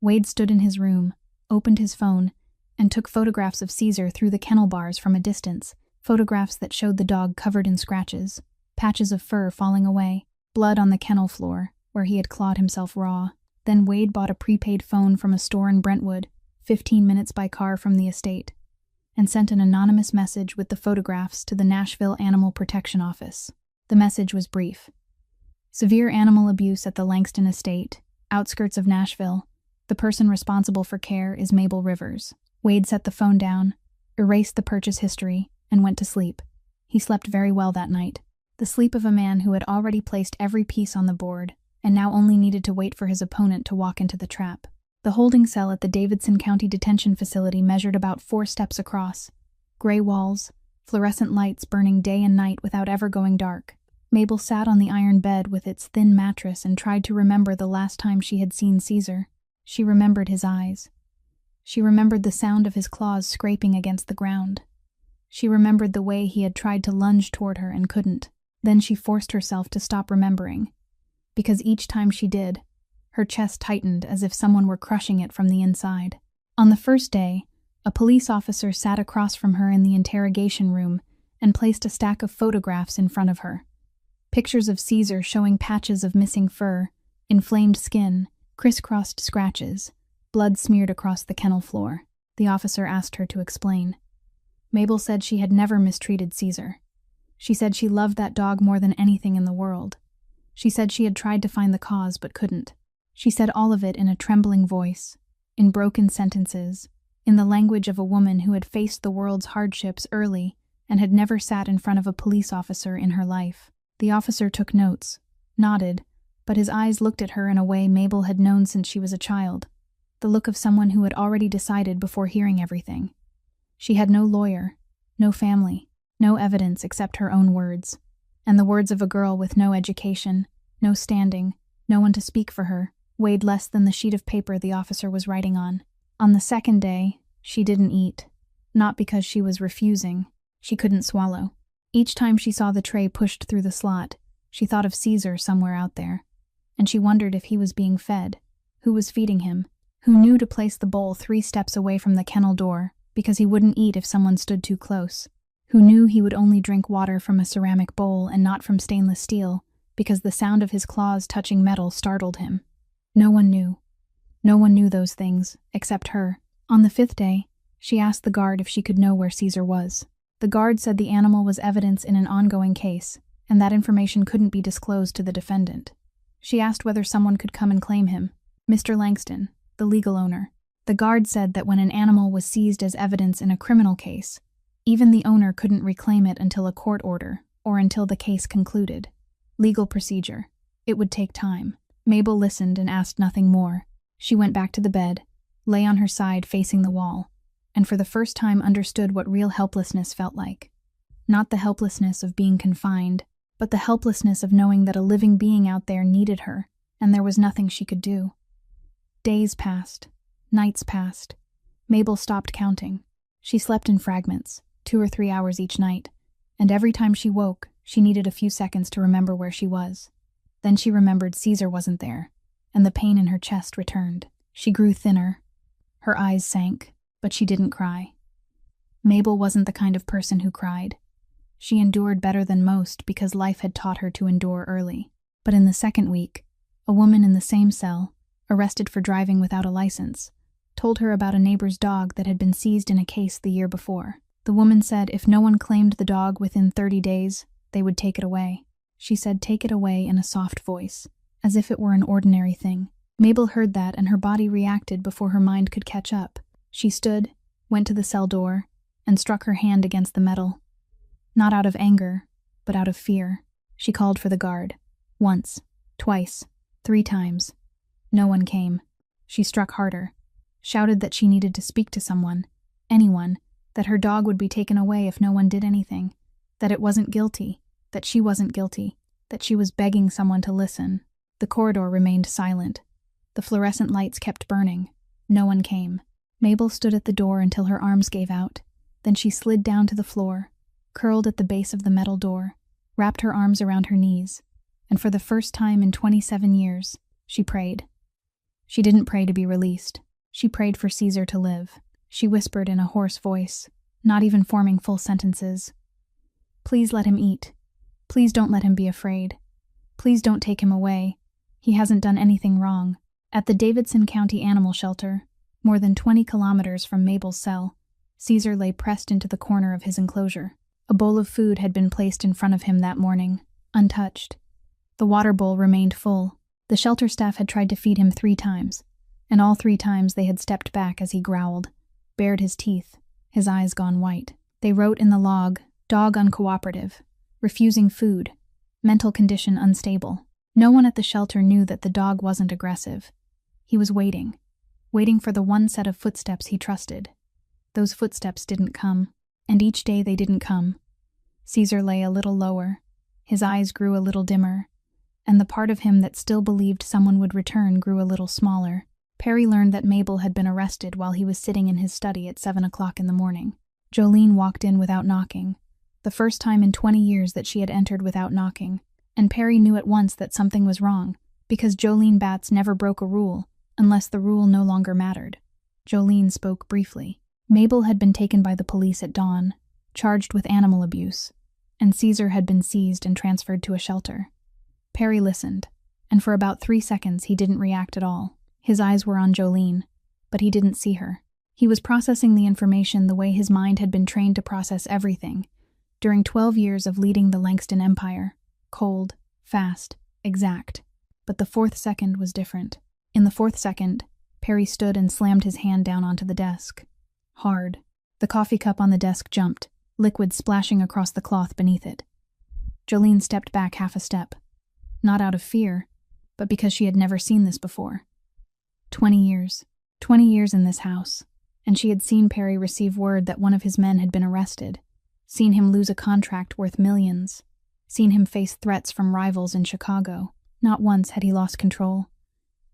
Wade stood in his room, opened his phone, and took photographs of Caesar through the kennel bars from a distance, photographs that showed the dog covered in scratches, patches of fur falling away, blood on the kennel floor, where he had clawed himself raw. Then Wade bought a prepaid phone from a store in Brentwood, 15 minutes by car from the estate, and sent an anonymous message with the photographs to the Nashville Animal Protection Office. The message was brief. Severe animal abuse at the Langston estate, outskirts of Nashville. The person responsible for care is Mabel Rivers. Wade set the phone down, erased the purchase history, and went to sleep. He slept very well that night. The sleep of a man who had already placed every piece on the board, and now only needed to wait for his opponent to walk into the trap. The holding cell at the Davidson County Detention Facility measured about 4 steps across. Gray walls, fluorescent lights burning day and night without ever going dark. Mabel sat on the iron bed with its thin mattress and tried to remember the last time she had seen Caesar. She remembered his eyes. She remembered the sound of his claws scraping against the ground. She remembered the way he had tried to lunge toward her and couldn't. Then she forced herself to stop remembering, because each time she did, her chest tightened as if someone were crushing it from the inside. On the first day, a police officer sat across from her in the interrogation room and placed a stack of photographs in front of her. Pictures of Caesar showing patches of missing fur, inflamed skin, crisscrossed scratches, blood smeared across the kennel floor. The officer asked her to explain. Mabel said she had never mistreated Caesar. She said she loved that dog more than anything in the world. She said she had tried to find the cause but couldn't. She said all of it in a trembling voice, in broken sentences, in the language of a woman who had faced the world's hardships early and had never sat in front of a police officer in her life. The officer took notes, nodded, but his eyes looked at her in a way Mabel had known since she was a child, the look of someone who had already decided before hearing everything. She had no lawyer, no family, no evidence except her own words, and the words of a girl with no education, no standing, no one to speak for her, weighed less than the sheet of paper the officer was writing on. On the second day, she didn't eat, not because she was refusing. She couldn't swallow. Each time she saw the tray pushed through the slot, she thought of Caesar somewhere out there, and she wondered if he was being fed, who was feeding him, who knew to place the bowl 3 steps away from the kennel door because he wouldn't eat if someone stood too close, who knew he would only drink water from a ceramic bowl and not from stainless steel because the sound of his claws touching metal startled him. No one knew. No one knew those things, except her. On the 5th day, she asked the guard if she could know where Caesar was. The guard said the animal was evidence in an ongoing case, and that information couldn't be disclosed to the defendant. She asked whether someone could come and claim him. Mr. Langston, the legal owner. The guard said that when an animal was seized as evidence in a criminal case, even the owner couldn't reclaim it until a court order, or until the case concluded. Legal procedure. It would take time. Mabel listened and asked nothing more. She went back to the bed, lay on her side facing the wall, and for the first time understood what real helplessness felt like. Not the helplessness of being confined, but the helplessness of knowing that a living being out there needed her, and there was nothing she could do. Days passed. Nights passed. Mabel stopped counting. She slept in fragments, 2 or 3 hours each night, and every time she woke, she needed a few seconds to remember where she was. Then she remembered Caesar wasn't there, and the pain in her chest returned. She grew thinner. Her eyes sank, but she didn't cry. Mabel wasn't the kind of person who cried. She endured better than most because life had taught her to endure early. But in the second week, a woman in the same cell, arrested for driving without a license, told her about a neighbor's dog that had been seized in a case the year before. The woman said if no one claimed the dog within 30 days, they would take it away. She said take it away in a soft voice, as if it were an ordinary thing. Mabel heard that and her body reacted before her mind could catch up. She stood, went to the cell door, and struck her hand against the metal. Not out of anger, but out of fear. She called for the guard. Once, twice, 3 times. No one came. She struck harder, shouted that she needed to speak to someone, anyone, that her dog would be taken away if no one did anything, that it wasn't guilty, that she wasn't guilty, that she was begging someone to listen. The corridor remained silent. The fluorescent lights kept burning. No one came. Mabel stood at the door until her arms gave out. Then she slid down to the floor, curled at the base of the metal door, wrapped her arms around her knees, and for the first time in 27 years, she prayed. She didn't pray to be released. She prayed for Caesar to live. She whispered in a hoarse voice, not even forming full sentences. Please let him eat. Please don't let him be afraid. Please don't take him away. He hasn't done anything wrong. At the Davidson County Animal Shelter, more than 20 kilometers from Mabel's cell, Caesar lay pressed into the corner of his enclosure. A bowl of food had been placed in front of him that morning, untouched. The water bowl remained full. The shelter staff had tried to feed him 3 times, and all 3 times they had stepped back as he growled, bared his teeth, his eyes gone white. They wrote in the log, dog uncooperative, refusing food, mental condition unstable. No one at the shelter knew that the dog wasn't aggressive. He was waiting for the one set of footsteps he trusted. Those footsteps didn't come, and each day they didn't come. Caesar lay a little lower, his eyes grew a little dimmer, and the part of him that still believed someone would return grew a little smaller. Perry learned that Mabel had been arrested while he was sitting in his study at 7 o'clock in the morning. Jolene walked in without knocking, the first time in 20 years that she had entered without knocking, and Perry knew at once that something was wrong, because Jolene Batts never broke a rule, unless the rule no longer mattered. Jolene spoke briefly. Mabel had been taken by the police at dawn, charged with animal abuse, and Caesar had been seized and transferred to a shelter. Perry listened, and for about 3 seconds he didn't react at all. His eyes were on Jolene, but he didn't see her. He was processing the information the way his mind had been trained to process everything, during 12 years of leading the Langston Empire. Cold, fast, exact. But the 4th second was different. In the 4th second, Perry stood and slammed his hand down onto the desk. Hard. The coffee cup on the desk jumped, liquid splashing across the cloth beneath it. Jolene stepped back half a step, not out of fear, but because she had never seen this before. 20 years. 20 years in this house, and she had seen Perry receive word that one of his men had been arrested, seen him lose a contract worth millions, seen him face threats from rivals in Chicago. Not once had he lost control.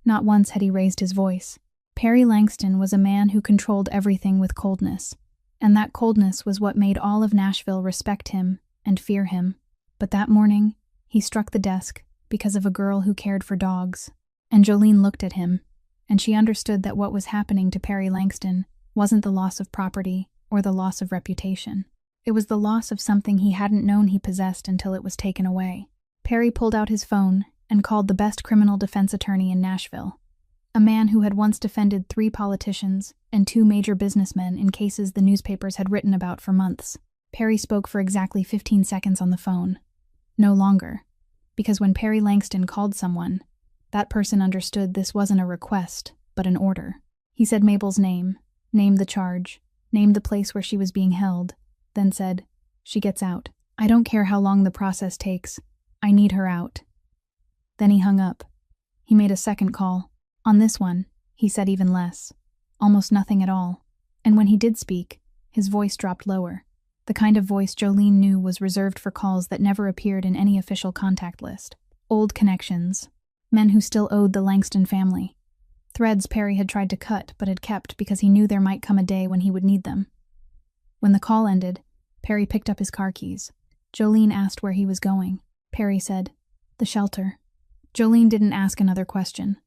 Not once had he raised his voice. Perry Langston was a man who controlled everything with coldness, and that coldness was what made all of Nashville respect him and fear him. But that morning, he struck the desk because of a girl who cared for dogs, and Jolene looked at him, and she understood that what was happening to Perry Langston wasn't the loss of property or the loss of reputation. It was the loss of something he hadn't known he possessed until it was taken away. Perry pulled out his phone and called the best criminal defense attorney in Nashville, a man who had once defended 3 politicians and 2 major businessmen in cases the newspapers had written about for months. Perry spoke for exactly 15 seconds on the phone. No longer, because when Perry Langston called someone, that person understood this wasn't a request, but an order. He said Mabel's name, named the charge, named the place where she was being held, then said, "She gets out. I don't care how long the process takes. I need her out." Then he hung up. He made a second call. On this one, he said even less, almost nothing at all. And when he did speak, his voice dropped lower, the kind of voice Jolene knew was reserved for calls that never appeared in any official contact list. Old connections. Men who still owed the Langston family. Threads Perry had tried to cut but had kept because he knew there might come a day when he would need them. When the call ended, Perry picked up his car keys. Jolene asked where he was going. Perry said, "The shelter." Jolene didn't ask another question.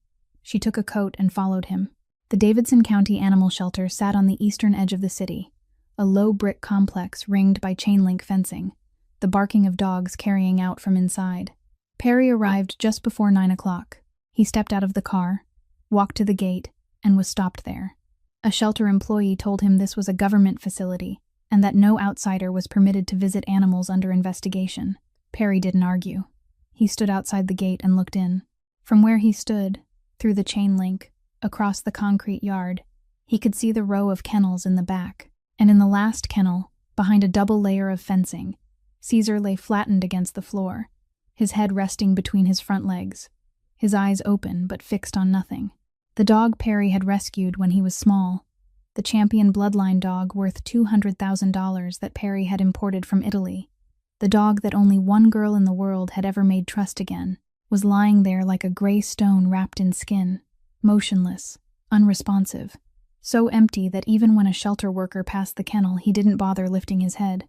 She took a coat and followed him. The Davidson County Animal Shelter sat on the eastern edge of the city, a low brick complex ringed by chain-link fencing, the barking of dogs carrying out from inside. Perry arrived just before 9 o'clock. He stepped out of the car, walked to the gate, and was stopped there. A shelter employee told him this was a government facility and that no outsider was permitted to visit animals under investigation. Perry didn't argue. He stood outside the gate and looked in. From where he stood, through the chain link, across the concrete yard, he could see the row of kennels in the back. And in the last kennel, behind a double layer of fencing, Caesar lay flattened against the floor, his head resting between his front legs, his eyes open but fixed on nothing. The dog Perry had rescued when he was small, the champion bloodline dog worth $200,000 that Perry had imported from Italy, the dog that only one girl in the world had ever made trust again, was lying there like a gray stone wrapped in skin, motionless, unresponsive, so empty that even when a shelter worker passed the kennel, he didn't bother lifting his head.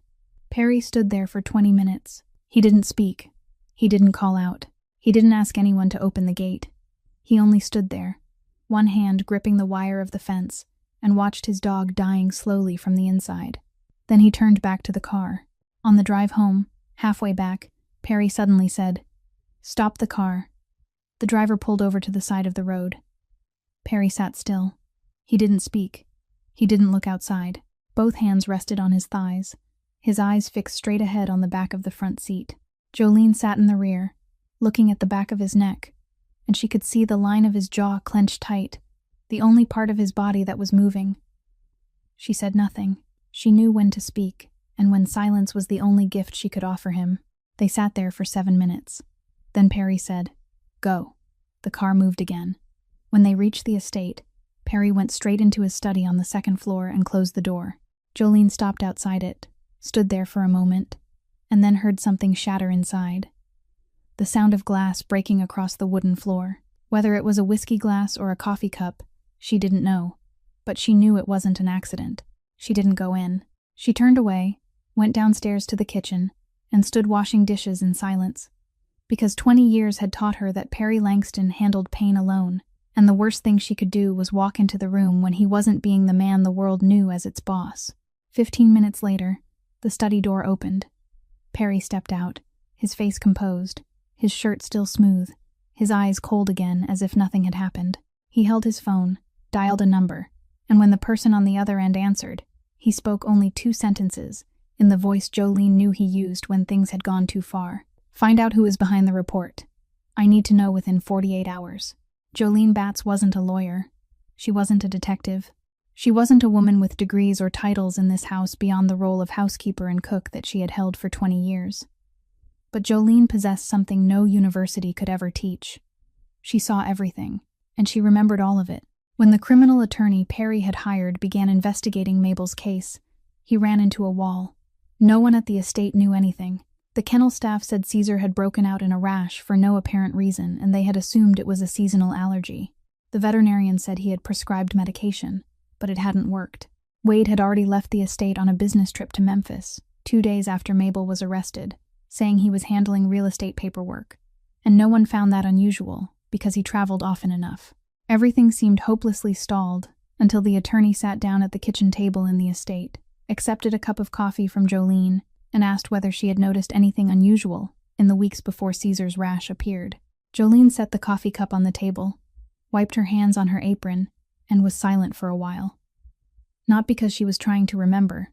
Perry stood there for 20 minutes. He didn't speak. He didn't call out. He didn't ask anyone to open the gate. He only stood there, one hand gripping the wire of the fence, and watched his dog dying slowly from the inside. Then he turned back to the car. On the drive home, halfway back, Perry suddenly said, "Stop the car." The driver pulled over to the side of the road. Perry sat still. He didn't speak. He didn't look outside. Both hands rested on his thighs, his eyes fixed straight ahead on the back of the front seat. Jolene sat in the rear, looking at the back of his neck, and she could see the line of his jaw clenched tight, the only part of his body that was moving. She said nothing. She knew when to speak, and when silence was the only gift she could offer him. They sat there for 7 minutes. Then Perry said, "Go." The car moved again. When they reached the estate, Perry went straight into his study on the second floor and closed the door. Jolene stopped outside it, stood there for a moment, and then heard something shatter inside. The sound of glass breaking across the wooden floor. Whether it was a whiskey glass or a coffee cup, she didn't know, but she knew it wasn't an accident. She didn't go in. She turned away, went downstairs to the kitchen, and stood washing dishes in silence, because 20 years had taught her that Perry Langston handled pain alone, and the worst thing she could do was walk into the room when he wasn't being the man the world knew as its boss. 15 minutes later, the study door opened. Perry stepped out, his face composed, his shirt still smooth, his eyes cold again as if nothing had happened. He held his phone, dialed a number, and when the person on the other end answered, he spoke only 2 sentences, in the voice Jolene knew he used when things had gone too far. "Find out who is behind the report. I need to know within 48 hours. Jolene Batts wasn't a lawyer. She wasn't a detective. She wasn't a woman with degrees or titles in this house beyond the role of housekeeper and cook that she had held for 20 years. But Jolene possessed something no university could ever teach. She saw everything, and she remembered all of it. When the criminal attorney Perry had hired began investigating Mabel's case, he ran into a wall. No one at the estate knew anything. The kennel staff said Caesar had broken out in a rash for no apparent reason, and they had assumed it was a seasonal allergy. The veterinarian said he had prescribed medication, but it hadn't worked. Wade had already left the estate on a business trip to Memphis, 2 days after Mabel was arrested, saying he was handling real estate paperwork, and no one found that unusual because he traveled often enough. Everything seemed hopelessly stalled until the attorney sat down at the kitchen table in the estate, accepted a cup of coffee from Jolene, and asked whether she had noticed anything unusual in the weeks before Caesar's rash appeared. Jolene set the coffee cup on the table, wiped her hands on her apron, and was silent for a while. Not because she was trying to remember,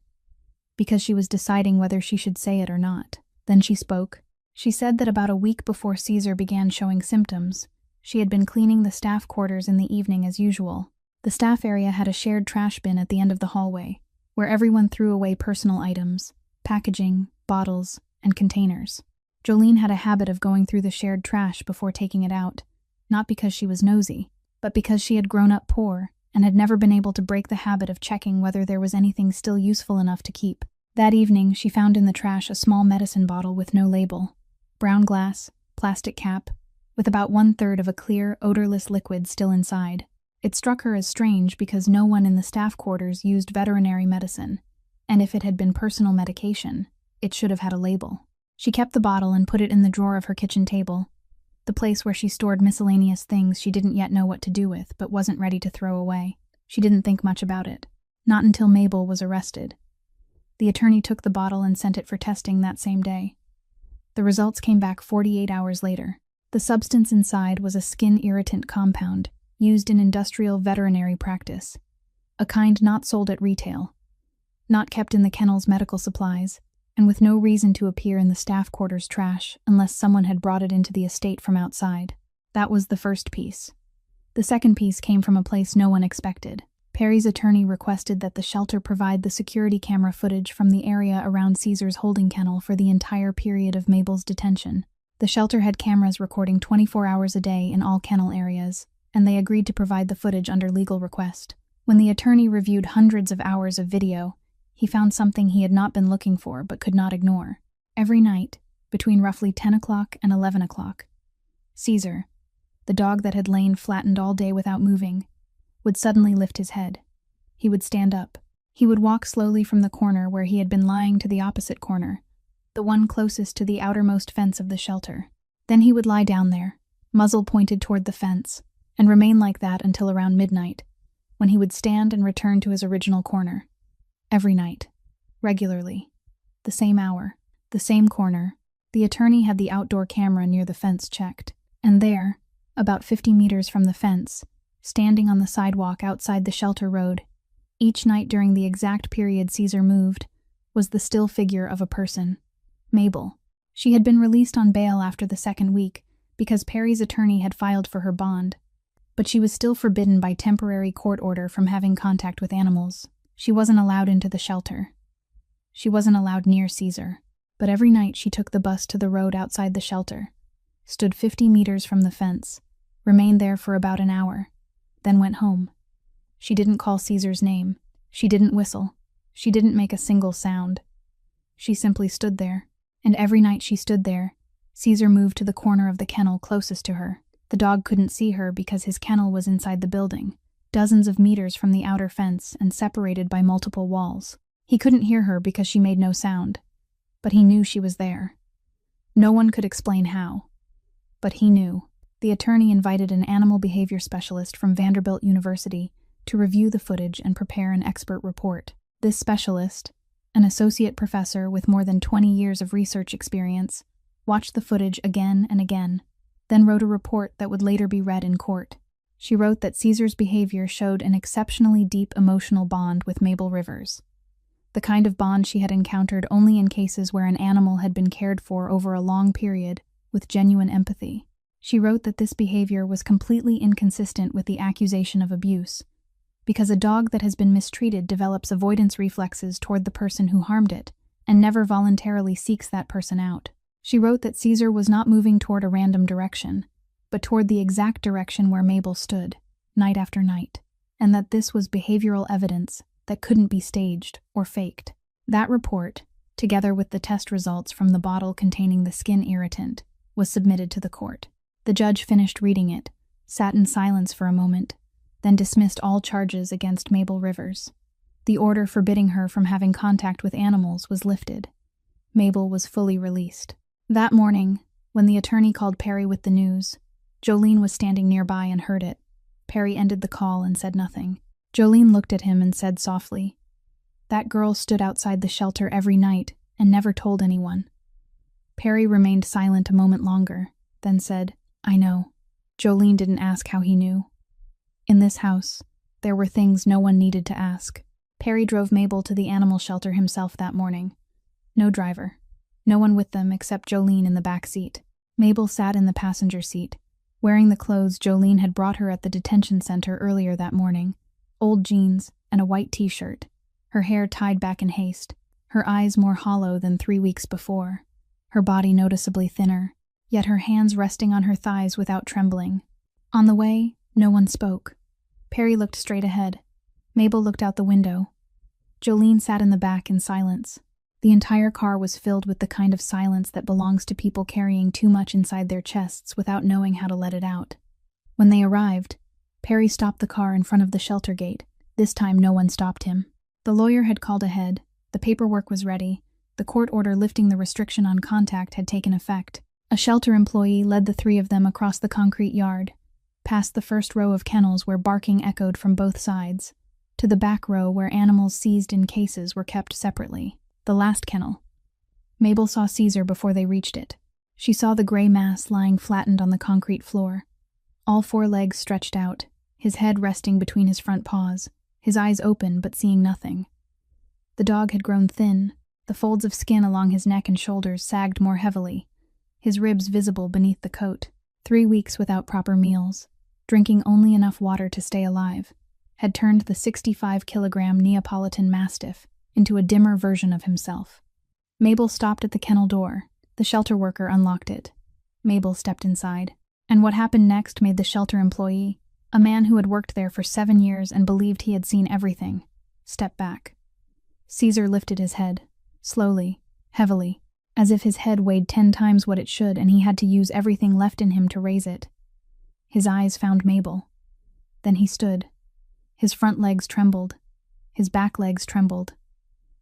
because she was deciding whether she should say it or not. Then she spoke. She said that about a week before Caesar began showing symptoms, she had been cleaning the staff quarters in the evening as usual. The staff area had a shared trash bin at the end of the hallway, where everyone threw away personal items, packaging, bottles, and containers. Jolene had a habit of going through the shared trash before taking it out, not because she was nosy, but because she had grown up poor and had never been able to break the habit of checking whether there was anything still useful enough to keep. That evening, she found in the trash a small medicine bottle with no label, brown glass, plastic cap, with about 1/3 of a clear, odorless liquid still inside. It struck her as strange because no one in the staff quarters used veterinary medicine, and if it had been personal medication, it should have had a label. She kept the bottle and put it in the drawer of her kitchen table, the place where she stored miscellaneous things she didn't yet know what to do with but wasn't ready to throw away. She didn't think much about it. Not until Mabel was arrested. The attorney took the bottle and sent it for testing that same day. The results came back 48 hours later. The substance inside was a skin irritant compound used in industrial veterinary practice, a kind not sold at retail, not kept in the kennel's medical supplies, and with no reason to appear in the staff quarters trash unless someone had brought it into the estate from outside. That was the first piece. The second piece came from a place no one expected. Perry's attorney requested that the shelter provide the security camera footage from the area around Caesar's holding kennel for the entire period of Mabel's detention. The shelter had cameras recording 24 hours a day in all kennel areas, and they agreed to provide the footage under legal request. When the attorney reviewed hundreds of hours of video, he found something he had not been looking for but could not ignore. Every night, between roughly 10 o'clock and 11 o'clock, Caesar, the dog that had lain flattened all day without moving, would suddenly lift his head. He would stand up. He would walk slowly from the corner where he had been lying to the opposite corner, the one closest to the outermost fence of the shelter. Then he would lie down there, muzzle pointed toward the fence, and remain like that until around midnight, when he would stand and return to his original corner. Every night. Regularly. The same hour. The same corner. The attorney had the outdoor camera near the fence checked, and there, about 50 meters from the fence, standing on the sidewalk outside the shelter road, each night during the exact period Caesar moved, was the still figure of a person. Mabel. She had been released on bail after the second week because Perry's attorney had filed for her bond, but she was still forbidden by temporary court order from having contact with animals. She wasn't allowed into the shelter. She wasn't allowed near Caesar, but every night she took the bus to the road outside the shelter, stood 50 meters from the fence, remained there for about an hour, then went home. She didn't call Caesar's name. She didn't whistle. She didn't make a single sound. She simply stood there, and every night she stood there, Caesar moved to the corner of the kennel closest to her. The dog couldn't see her because his kennel was inside the building, dozens of meters from the outer fence and separated by multiple walls. He couldn't hear her because she made no sound, but he knew she was there. No one could explain how, but he knew. The attorney invited an animal behavior specialist from Vanderbilt University to review the footage and prepare an expert report. This specialist, an associate professor with more than 20 years of research experience, watched the footage again and again, then wrote a report that would later be read in court. She wrote that Caesar's behavior showed an exceptionally deep emotional bond with Mabel Rivers, the kind of bond she had encountered only in cases where an animal had been cared for over a long period with genuine empathy. She wrote that this behavior was completely inconsistent with the accusation of abuse, because a dog that has been mistreated develops avoidance reflexes toward the person who harmed it and never voluntarily seeks that person out. She wrote that Caesar was not moving toward a random direction, but toward the exact direction where Mabel stood, night after night, and that this was behavioral evidence that couldn't be staged or faked. That report, together with the test results from the bottle containing the skin irritant, was submitted to the court. The judge finished reading it, sat in silence for a moment, then dismissed all charges against Mabel Rivers. The order forbidding her from having contact with animals was lifted. Mabel was fully released. That morning, when the attorney called Perry with the news, Jolene was standing nearby and heard it. Perry ended the call and said nothing. Jolene looked at him and said softly, "That girl stood outside the shelter every night and never told anyone." Perry remained silent a moment longer, then said, "I know." Jolene didn't ask how he knew. In this house, there were things no one needed to ask. Perry drove Mabel to the animal shelter himself that morning. No driver. No one with them except Jolene in the back seat. Mabel sat in the passenger seat, wearing the clothes Jolene had brought her at the detention center earlier that morning, old jeans and a white t-shirt, her hair tied back in haste, her eyes more hollow than 3 weeks before, her body noticeably thinner, yet her hands resting on her thighs without trembling. On the way, no one spoke. Perry looked straight ahead. Mabel looked out the window. Jolene sat in the back in silence. The entire car was filled with the kind of silence that belongs to people carrying too much inside their chests without knowing how to let it out. When they arrived, Perry stopped the car in front of the shelter gate. This time no one stopped him. The lawyer had called ahead, the paperwork was ready, the court order lifting the restriction on contact had taken effect. A shelter employee led the three of them across the concrete yard, past the first row of kennels where barking echoed from both sides, to the back row where animals seized in cases were kept separately. The last kennel. Mabel saw Caesar before they reached it. She saw the gray mass lying flattened on the concrete floor, all four legs stretched out, his head resting between his front paws, his eyes open but seeing nothing. The dog had grown thin, the folds of skin along his neck and shoulders sagged more heavily, his ribs visible beneath the coat. 3 weeks without proper meals, drinking only enough water to stay alive, had turned the 65-kilogram Neapolitan Mastiff into a dimmer version of himself. Mabel stopped at the kennel door. The shelter worker unlocked it. Mabel stepped inside. And what happened next made the shelter employee, a man who had worked there for 7 years and believed he had seen everything, step back. Caesar lifted his head, slowly, heavily, as if his head weighed 10 times what it should and he had to use everything left in him to raise it. His eyes found Mabel. Then he stood. His front legs trembled. His back legs trembled.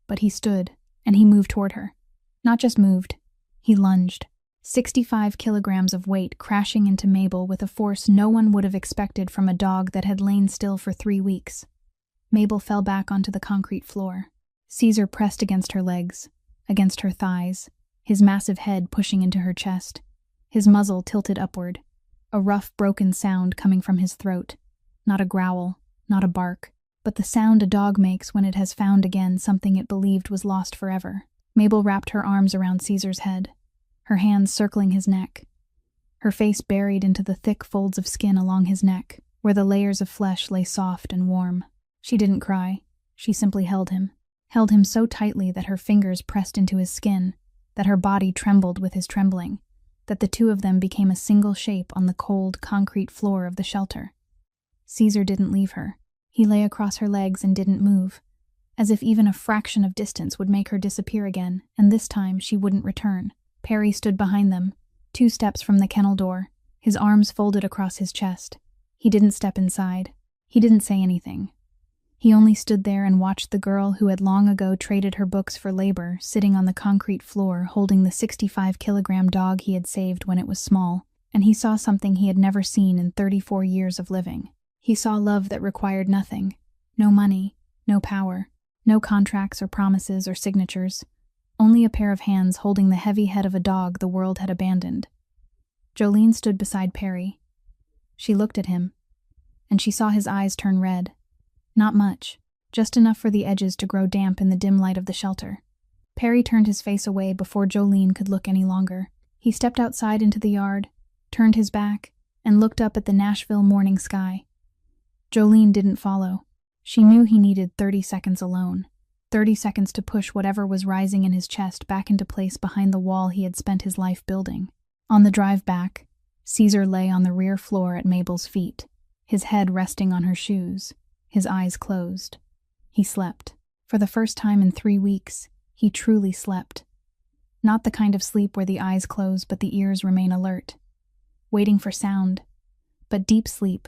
But he stood, and he moved toward her. Not just moved, he lunged. 65 kilograms of weight crashing into Mabel with a force no one would have expected from a dog that had lain still for 3 weeks. Mabel fell back onto the concrete floor. Caesar pressed against her legs, against her thighs, his massive head pushing into her chest, his muzzle tilted upward, a rough, broken sound coming from his throat. Not a growl, not a bark, but the sound a dog makes when it has found again something it believed was lost forever. Mabel wrapped her arms around Caesar's head, her hands circling his neck, her face buried into the thick folds of skin along his neck, where the layers of flesh lay soft and warm. She didn't cry. She simply held him so tightly that her fingers pressed into his skin, that her body trembled with his trembling, that the two of them became a single shape on the cold, concrete floor of the shelter. Caesar didn't leave her. He lay across her legs and didn't move, as if even a fraction of distance would make her disappear again, and this time she wouldn't return. Perry stood behind them, 2 steps from the kennel door, his arms folded across his chest. He didn't step inside. He didn't say anything. He only stood there and watched the girl who had long ago traded her books for labor sitting on the concrete floor holding the 65-kilogram dog he had saved when it was small, and he saw something he had never seen in 34 years of living. He saw love that required nothing. No money, no power, no contracts or promises or signatures. Only a pair of hands holding the heavy head of a dog the world had abandoned. Jolene stood beside Perry. She looked at him, and she saw his eyes turn red. Not much, just enough for the edges to grow damp in the dim light of the shelter. Perry turned his face away before Jolene could look any longer. He stepped outside into the yard, turned his back, and looked up at the Nashville morning sky. Jolene didn't follow. She knew he needed 30 seconds alone. 30 seconds to push whatever was rising in his chest back into place behind the wall he had spent his life building. On the drive back, Caesar lay on the rear floor at Mabel's feet, his head resting on her shoes, his eyes closed. He slept. For the first time in 3 weeks, he truly slept. Not the kind of sleep where the eyes close but the ears remain alert, waiting for sound, but deep sleep,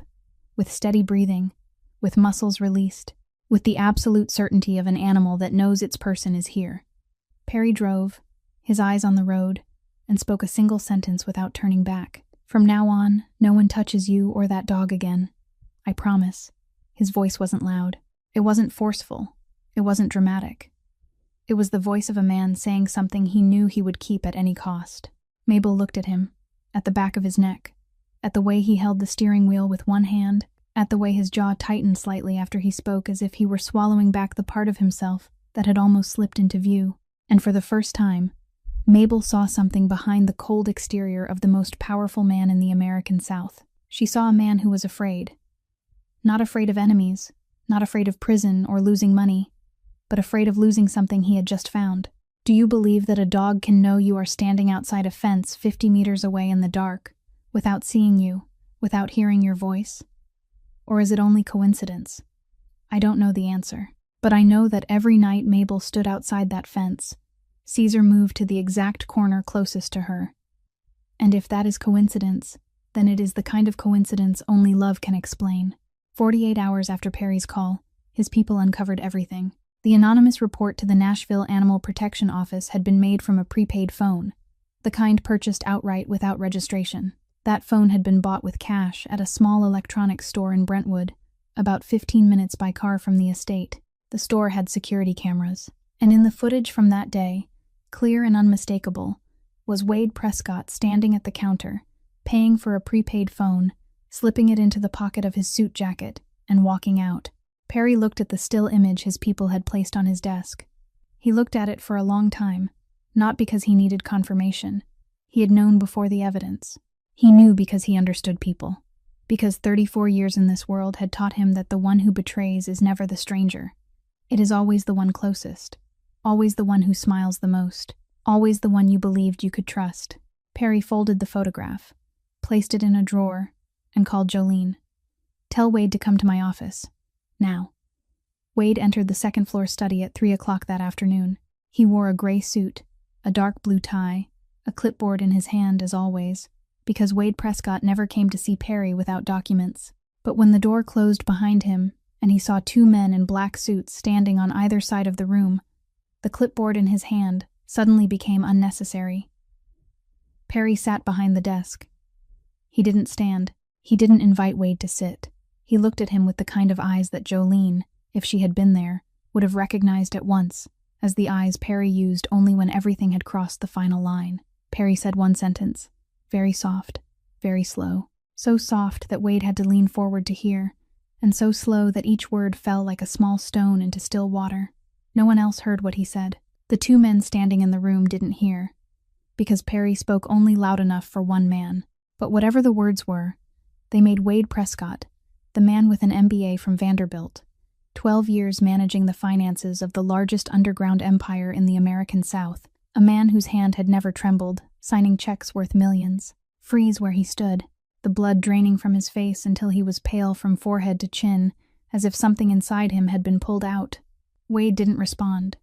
with steady breathing, with muscles released, with the absolute certainty of an animal that knows its person is here. Perry drove, his eyes on the road, and spoke a single sentence without turning back. "From now on, no one touches you or that dog again. I promise." His voice wasn't loud. It wasn't forceful. It wasn't dramatic. It was the voice of a man saying something he knew he would keep at any cost. Mabel looked at him, at the back of his neck, at the way he held the steering wheel with one hand, at the way his jaw tightened slightly after he spoke as if he were swallowing back the part of himself that had almost slipped into view. And for the first time, Mabel saw something behind the cold exterior of the most powerful man in the American South. She saw a man who was afraid. Not afraid of enemies, not afraid of prison or losing money, but afraid of losing something he had just found. Do you believe that a dog can know you are standing outside a fence 50 meters away in the dark, without seeing you, without hearing your voice? Or is it only coincidence? I don't know the answer, but I know that every night Mabel stood outside that fence, Caesar moved to the exact corner closest to her. And if that is coincidence, then it is the kind of coincidence only love can explain. 48 hours after Perry's call, his people uncovered everything. The anonymous report to the Nashville Animal Protection Office had been made from a prepaid phone, the kind purchased outright without registration. That phone had been bought with cash at a small electronics store in Brentwood, about 15 minutes by car from the estate. The store had security cameras, and in the footage from that day, clear and unmistakable, was Wade Prescott standing at the counter, paying for a prepaid phone, slipping it into the pocket of his suit jacket, and walking out. Perry looked at the still image his people had placed on his desk. He looked at it for a long time, not because he needed confirmation. He had known before the evidence. He knew because he understood people. Because 34 years in this world had taught him that the one who betrays is never the stranger. It is always the one closest. Always the one who smiles the most. Always the one you believed you could trust. Perry folded the photograph, placed it in a drawer, and called Jolene. "Tell Wade to come to my office. Now." Wade entered the second-floor study at 3 o'clock that afternoon. He wore a gray suit, a dark blue tie, a clipboard in his hand as always, because Wade Prescott never came to see Perry without documents. But when the door closed behind him, and he saw 2 men in black suits standing on either side of the room, the clipboard in his hand suddenly became unnecessary. Perry sat behind the desk. He didn't stand. He didn't invite Wade to sit. He looked at him with the kind of eyes that Jolene, if she had been there, would have recognized at once, as the eyes Perry used only when everything had crossed the final line. Perry said one sentence, very soft, very slow. So soft that Wade had to lean forward to hear, and so slow that each word fell like a small stone into still water. No one else heard what he said. The 2 men standing in the room didn't hear, because Perry spoke only loud enough for one man. But whatever the words were, they made Wade Prescott, the man with an MBA from Vanderbilt, 12 years managing the finances of the largest underground empire in the American South, a man whose hand had never trembled, signing checks worth millions, freeze where he stood, the blood draining from his face until he was pale from forehead to chin, as if something inside him had been pulled out. Wade didn't respond.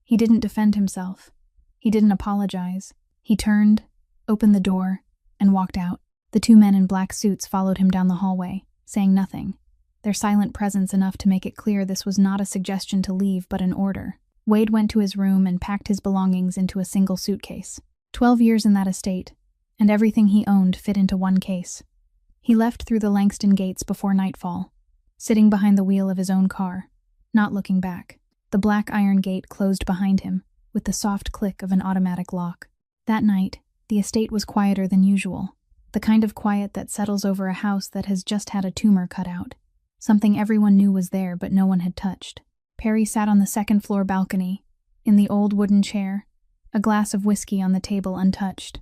He didn't defend himself. He didn't apologize. He turned, opened the door, and walked out. The 2 men in black suits followed him down the hallway, saying nothing, their silent presence enough to make it clear this was not a suggestion to leave but an order. Wade went to his room and packed his belongings into a single suitcase. 12 years in that estate, and everything he owned fit into one case. He left through the Langston gates before nightfall, sitting behind the wheel of his own car, not looking back. The black iron gate closed behind him, with the soft click of an automatic lock. That night, the estate was quieter than usual, the kind of quiet that settles over a house that has just had a tumor cut out. Something everyone knew was there but no one had touched. Perry sat on the second-floor balcony, in the old wooden chair, a glass of whiskey on the table untouched.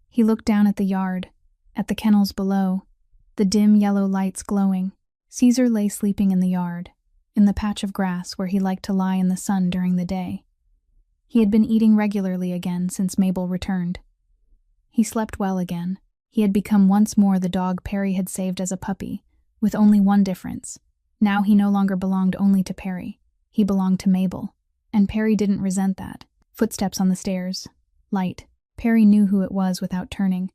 He looked down at the yard, at the kennels below, the dim yellow lights glowing. Caesar lay sleeping in the yard, in the patch of grass where he liked to lie in the sun during the day. He had been eating regularly again since Mabel returned. He slept well again. He had become once more the dog Perry had saved as a puppy, with only one difference. Now he no longer belonged only to Perry. He belonged to Mabel, and Perry didn't resent that. Footsteps on the stairs. Light. Perry knew who it was without turning,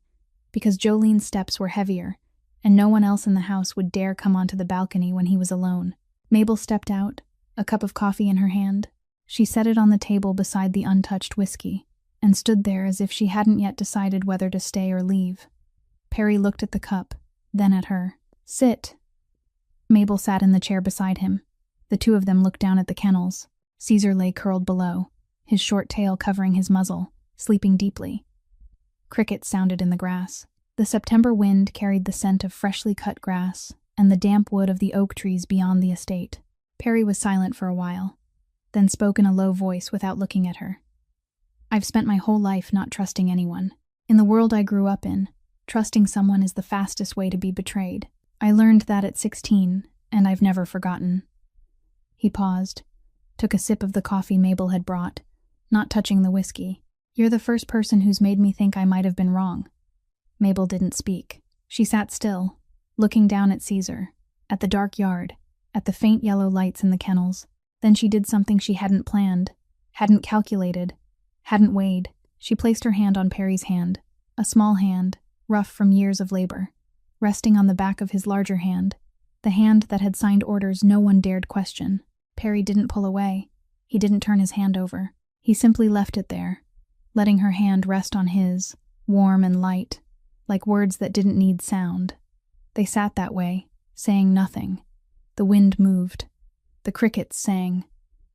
because Jolene's steps were heavier, and no one else in the house would dare come onto the balcony when he was alone. Mabel stepped out, a cup of coffee in her hand. She set it on the table beside the untouched whiskey, and stood there as if she hadn't yet decided whether to stay or leave. Perry looked at the cup, then at her. "Sit." Mabel sat in the chair beside him. The 2 of them looked down at the kennels. Caesar lay curled below, his short tail covering his muzzle, sleeping deeply. Crickets sounded in the grass. The September wind carried the scent of freshly cut grass and the damp wood of the oak trees beyond the estate. Perry was silent for a while, then spoke in a low voice without looking at her. "I've spent my whole life not trusting anyone. In the world I grew up in, trusting someone is the fastest way to be betrayed. I learned that at 16, and I've never forgotten." He paused, took a sip of the coffee Mabel had brought, not touching the whiskey. "You're the first person who's made me think I might have been wrong." Mabel didn't speak. She sat still, looking down at Caesar, at the dark yard, at the faint yellow lights in the kennels. Then she did something she hadn't planned, hadn't calculated, Hadn't weighed. She placed her hand on Perry's hand, a small hand, rough from years of labor, resting on the back of his larger hand, the hand that had signed orders no one dared question. Perry didn't pull away. He didn't turn his hand over. He simply left it there, letting her hand rest on his, warm and light, like words that didn't need sound. They sat that way, saying nothing. The wind moved. The crickets sang.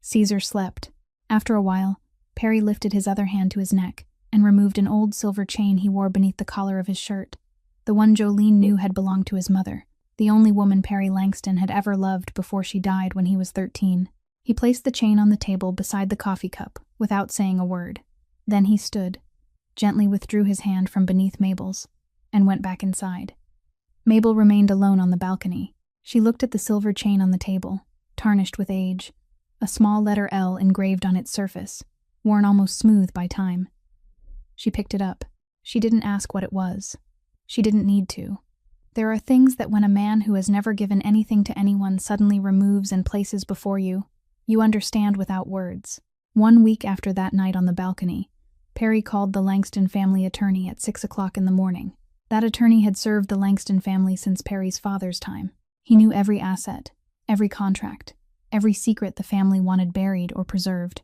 Caesar slept. After a while, Perry lifted his other hand to his neck and removed an old silver chain he wore beneath the collar of his shirt. The one Jolene knew had belonged to his mother, the only woman Perry Langston had ever loved before she died when he was 13. He placed the chain on the table beside the coffee cup, without saying a word. Then he stood, gently withdrew his hand from beneath Mabel's, and went back inside. Mabel remained alone on the balcony. She looked at the silver chain on the table, tarnished with age, a small letter L engraved on its surface, worn almost smooth by time. She picked it up. She didn't ask what it was. She didn't need to. There are things that when a man who has never given anything to anyone suddenly removes and places before you, you understand without words. 1 week after that night on the balcony, Perry called the Langston family attorney at 6 o'clock in the morning. That attorney had served the Langston family since Perry's father's time. He knew every asset, every contract, every secret the family wanted buried or preserved.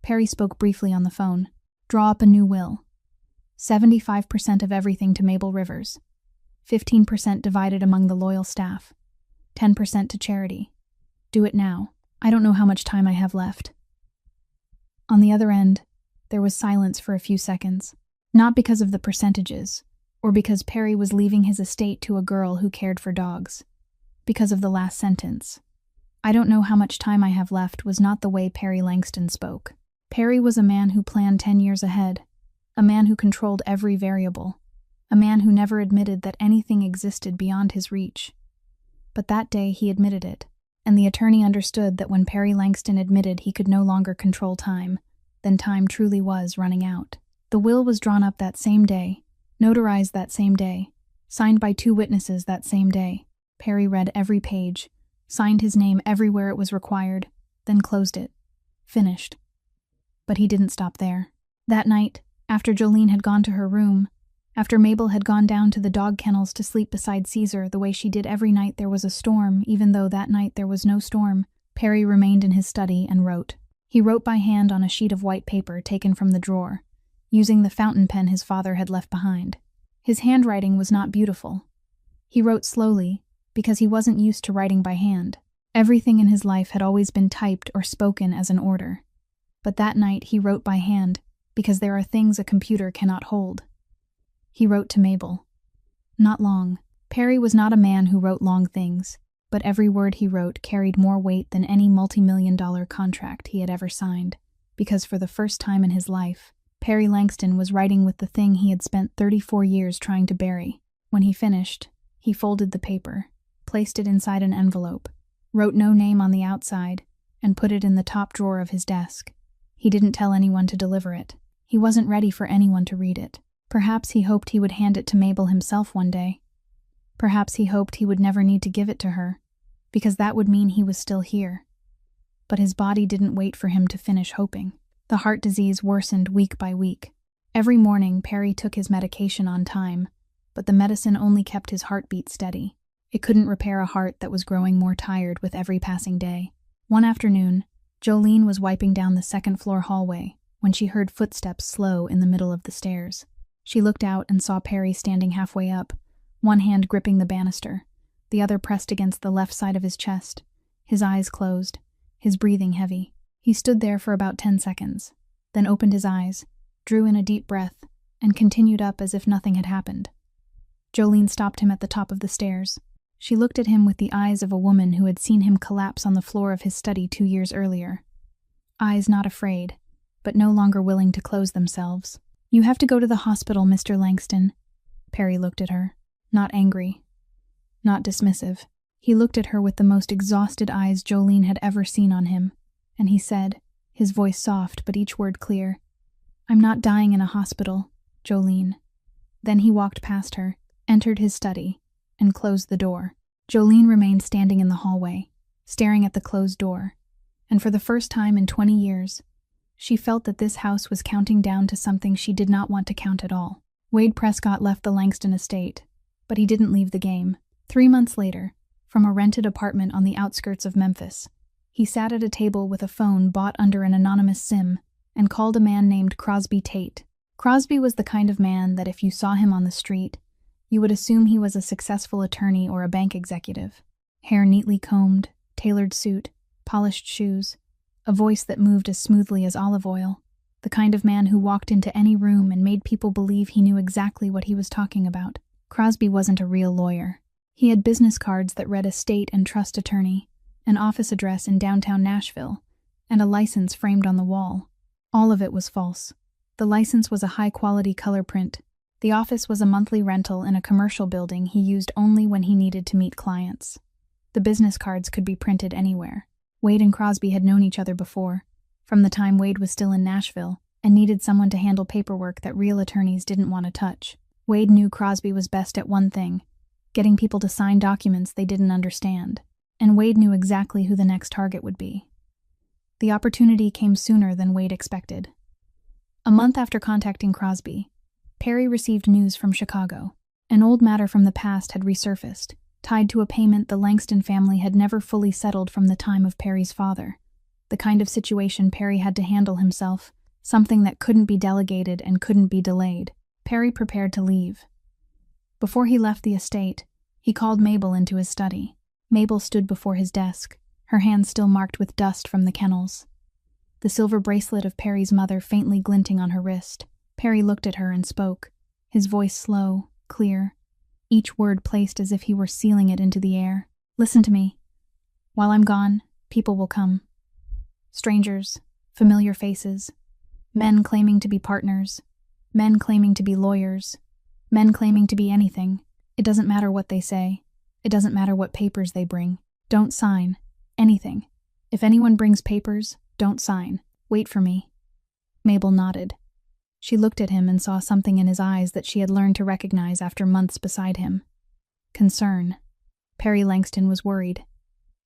Perry spoke briefly on the phone. Draw up a new will. 75% of everything to Mabel Rivers. 15% divided among the loyal staff. 10% to charity. Do it now. I don't know how much time I have left. On the other end, there was silence for a few seconds. Not because of the percentages, or because Perry was leaving his estate to a girl who cared for dogs. Because of the last sentence. I don't know how much time I have left was not the way Perry Langston spoke. Perry was a man who planned 10 years ahead, a man who controlled every variable, a man who never admitted that anything existed beyond his reach. But that day he admitted it, and the attorney understood that when Perry Langston admitted he could no longer control time, then time truly was running out. The will was drawn up that same day, notarized that same day, signed by 2 witnesses that same day. Perry read every page, signed his name everywhere it was required, then closed it. Finished. But he didn't stop there. That night, after Jolene had gone to her room, after Mabel had gone down to the dog kennels to sleep beside Caesar the way she did every night there was a storm, even though that night there was no storm, Perry remained in his study and wrote. He wrote by hand on a sheet of white paper taken from the drawer, using the fountain pen his father had left behind. His handwriting was not beautiful. He wrote slowly, because he wasn't used to writing by hand. Everything in his life had always been typed or spoken as an order. But that night he wrote by hand, because there are things a computer cannot hold. He wrote to Mabel. Not long. Perry was not a man who wrote long things, but every word he wrote carried more weight than any multi-million-dollar contract he had ever signed, because for the first time in his life, Perry Langston was writing with the thing he had spent 34 years trying to bury. When he finished, he folded the paper, placed it inside an envelope, wrote no name on the outside, and put it in the top drawer of his desk. He didn't tell anyone to deliver it. He wasn't ready for anyone to read it. Perhaps he hoped he would hand it to Mabel himself one day. Perhaps he hoped he would never need to give it to her, because that would mean he was still here. But his body didn't wait for him to finish hoping. The heart disease worsened week by week. Every morning, Perry took his medication on time, but the medicine only kept his heartbeat steady. It couldn't repair a heart that was growing more tired with every passing day. One afternoon, Jolene was wiping down the second-floor hallway when she heard footsteps slow in the middle of the stairs. She looked out and saw Perry standing halfway up, one hand gripping the banister, the other pressed against the left side of his chest, his eyes closed, his breathing heavy. He stood there for about 10 seconds, then opened his eyes, drew in a deep breath, and continued up as if nothing had happened. Jolene stopped him at the top of the stairs. She looked at him with the eyes of a woman who had seen him collapse on the floor of his study 2 years earlier. Eyes not afraid, but no longer willing to close themselves. "You have to go to the hospital, Mr. Langston." Perry looked at her, not angry, not dismissive. He looked at her with the most exhausted eyes Jolene had ever seen on him, and he said, his voice soft but each word clear, "I'm not dying in a hospital, Jolene." Then he walked past her, entered his study, and closed the door. Jolene remained standing in the hallway, staring at the closed door, and for the first time in 20 years, She felt that this house was counting down to something she did not want to count at all. Wade Prescott left the Langston estate, but he didn't leave the game. 3 months later, from a rented apartment on the outskirts of Memphis, he sat at a table with a phone bought under an anonymous SIM and called a man named Crosby Tate. Crosby was the kind of man that if you saw him on the street, you would assume he was a successful attorney or a bank executive. Hair neatly combed, tailored suit, polished shoes, a voice that moved as smoothly as olive oil. The kind of man who walked into any room and made people believe he knew exactly what he was talking about. Crosby wasn't a real lawyer. He had business cards that read estate and trust attorney, an office address in downtown Nashville, and a license framed on the wall. All of it was false. The license was a high-quality color print. The office was a monthly rental in a commercial building he used only when he needed to meet clients. The business cards could be printed anywhere. Wade and Crosby had known each other before, from the time Wade was still in Nashville and needed someone to handle paperwork that real attorneys didn't want to touch. Wade knew Crosby was best at one thing, getting people to sign documents they didn't understand, and Wade knew exactly who the next target would be. The opportunity came sooner than Wade expected. A month after contacting Crosby, Perry received news from Chicago. An old matter from the past had resurfaced, tied to a payment the Langston family had never fully settled from the time of Perry's father. The kind of situation Perry had to handle himself, something that couldn't be delegated and couldn't be delayed. Perry prepared to leave. Before he left the estate, he called Mabel into his study. Mabel stood before his desk, her hands still marked with dust from the kennels. The silver bracelet of Perry's mother faintly glinting on her wrist. Perry looked at her and spoke, his voice slow, clear, each word placed as if he were sealing it into the air. Listen to me. While I'm gone, people will come. Strangers, familiar faces, men claiming to be partners, men claiming to be lawyers, men claiming to be anything. It doesn't matter what they say. It doesn't matter what papers they bring. Don't sign. Anything. If anyone brings papers, don't sign. Wait for me. Mabel nodded. She looked at him and saw something in his eyes that she had learned to recognize after months beside him. Concern. Perry Langston was worried.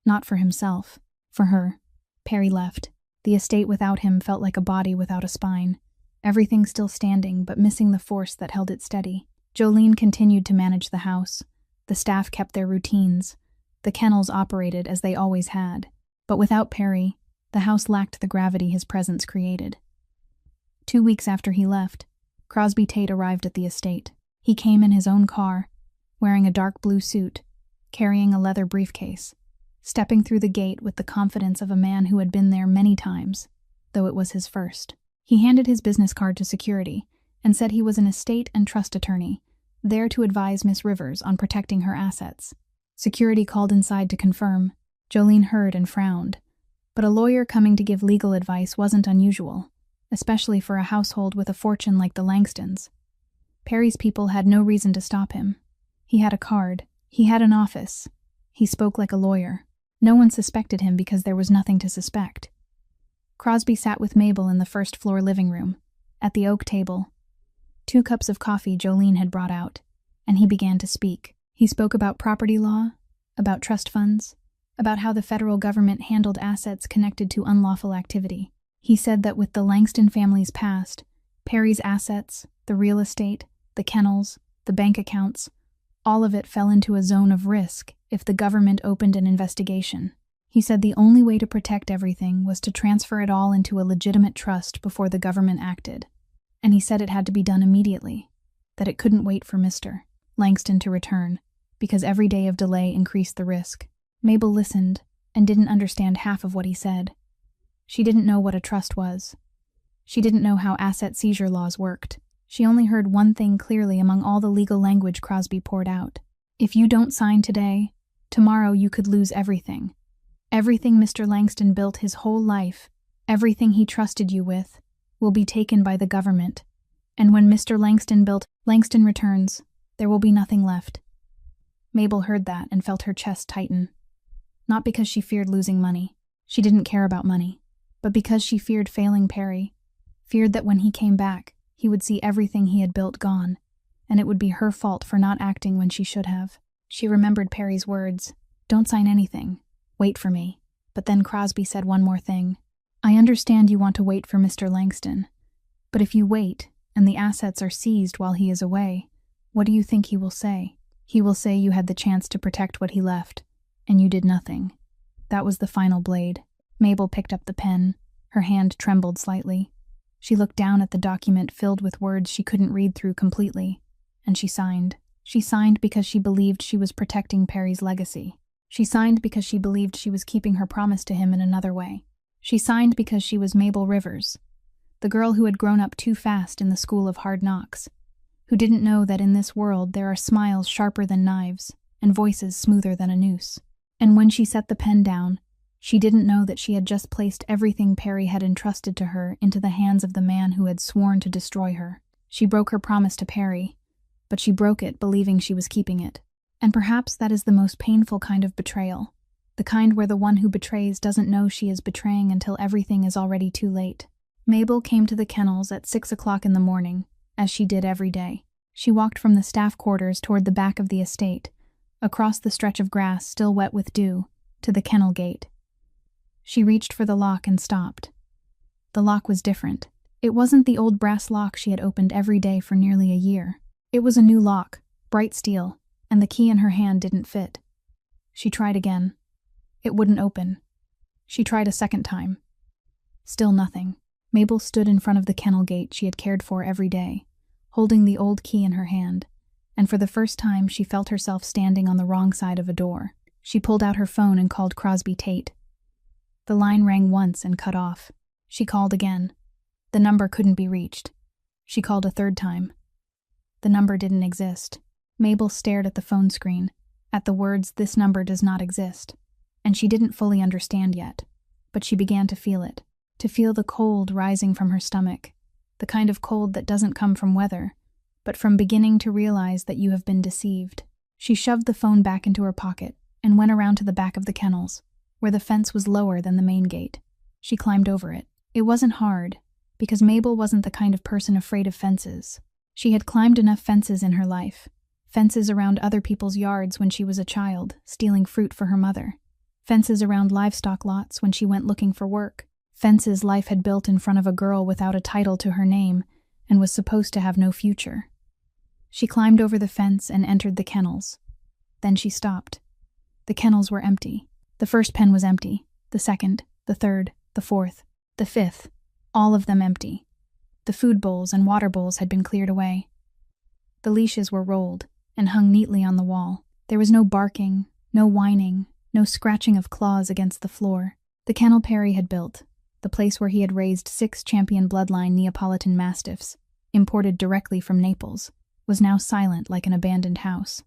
Not for himself. For her. Perry left. The estate without him felt like a body without a spine. Everything still standing, but missing the force that held it steady. Jolene continued to manage the house. The staff kept their routines. The kennels operated as they always had. But without Perry, the house lacked the gravity his presence created. 2 weeks after he left, Crosby Tate arrived at the estate. He came in his own car, wearing a dark blue suit, carrying a leather briefcase, stepping through the gate with the confidence of a man who had been there many times, though it was his first. He handed his business card to security and said he was an estate and trust attorney, there to advise Miss Rivers on protecting her assets. Security called inside to confirm. Jolene heard and frowned. But a lawyer coming to give legal advice wasn't unusual, especially for a household with a fortune like the Langstons. Perry's people had no reason to stop him. He had a card. He had an office. He spoke like a lawyer. No one suspected him because there was nothing to suspect. Crosby sat with Mabel in the first-floor living room, at the oak table. 2 cups of coffee Jolene had brought out, and he began to speak. He spoke about property law, about trust funds, about how the federal government handled assets connected to unlawful activity. He said that with the Langston family's past, Perry's assets, the real estate, the kennels, the bank accounts, all of it fell into a zone of risk if the government opened an investigation. He said the only way to protect everything was to transfer it all into a legitimate trust before the government acted. And he said it had to be done immediately, that it couldn't wait for Mr. Langston to return, because every day of delay increased the risk. Mabel listened and didn't understand half of what he said. She didn't know what a trust was. She didn't know how asset seizure laws worked. She only heard one thing clearly among all the legal language Crosby poured out. If you don't sign today, tomorrow you could lose everything. Everything Mr. Langston built his whole life, everything he trusted you with, will be taken by the government. And when Mr. Langston returns, there will be nothing left. Mabel heard that and felt her chest tighten. Not because she feared losing money. She didn't care about money. But because she feared failing Perry, feared that when he came back, he would see everything he had built gone, and it would be her fault for not acting when she should have. She remembered Perry's words, "Don't sign anything. Wait for me." But then Crosby said one more thing. I understand you want to wait for Mr. Langston, but if you wait, and the assets are seized while he is away, what do you think he will say? He will say you had the chance to protect what he left, and you did nothing. That was the final blade. Mabel picked up the pen. Her hand trembled slightly. She looked down at the document filled with words she couldn't read through completely, and she signed. She signed because she believed she was protecting Perry's legacy. She signed because she believed she was keeping her promise to him in another way. She signed because she was Mabel Rivers, the girl who had grown up too fast in the school of hard knocks, who didn't know that in this world there are smiles sharper than knives and voices smoother than a noose. And when she set the pen down, she didn't know that she had just placed everything Perry had entrusted to her into the hands of the man who had sworn to destroy her. She broke her promise to Perry, but she broke it believing she was keeping it. And perhaps that is the most painful kind of betrayal, the kind where the one who betrays doesn't know she is betraying until everything is already too late. Mabel came to the kennels at 6 o'clock in the morning, as she did every day. She walked from the staff quarters toward the back of the estate, across the stretch of grass still wet with dew, to the kennel gate. She reached for the lock and stopped. The lock was different. It wasn't the old brass lock she had opened every day for nearly a year. It was a new lock, bright steel, and the key in her hand didn't fit. She tried again. It wouldn't open. She tried a second time. Still nothing. Mabel stood in front of the kennel gate she had cared for every day, holding the old key in her hand, and for the first time she felt herself standing on the wrong side of a door. She pulled out her phone and called Crosby Tate. The line rang once and cut off. She called again. The number couldn't be reached. She called a third time. The number didn't exist. Mabel stared at the phone screen, at the words, "This number does not exist," and she didn't fully understand yet, but she began to feel it, to feel the cold rising from her stomach, the kind of cold that doesn't come from weather, but from beginning to realize that you have been deceived. She shoved the phone back into her pocket and went around to the back of the kennels, where the fence was lower than the main gate. She climbed over it. It wasn't hard, because Mabel wasn't the kind of person afraid of fences. She had climbed enough fences in her life. Fences around other people's yards when she was a child, stealing fruit for her mother. Fences around livestock lots when she went looking for work. Fences life had built in front of a girl without a title to her name and was supposed to have no future. She climbed over the fence and entered the kennels. Then she stopped. The kennels were empty. The first pen was empty. The second, the third, the fourth, the fifth, all of them empty. The food bowls and water bowls had been cleared away. The leashes were rolled and hung neatly on the wall. There was no barking, no whining, no scratching of claws against the floor. The kennel Perry had built, the place where he had raised 6 champion bloodline Neapolitan Mastiffs, imported directly from Naples, was now silent like an abandoned house.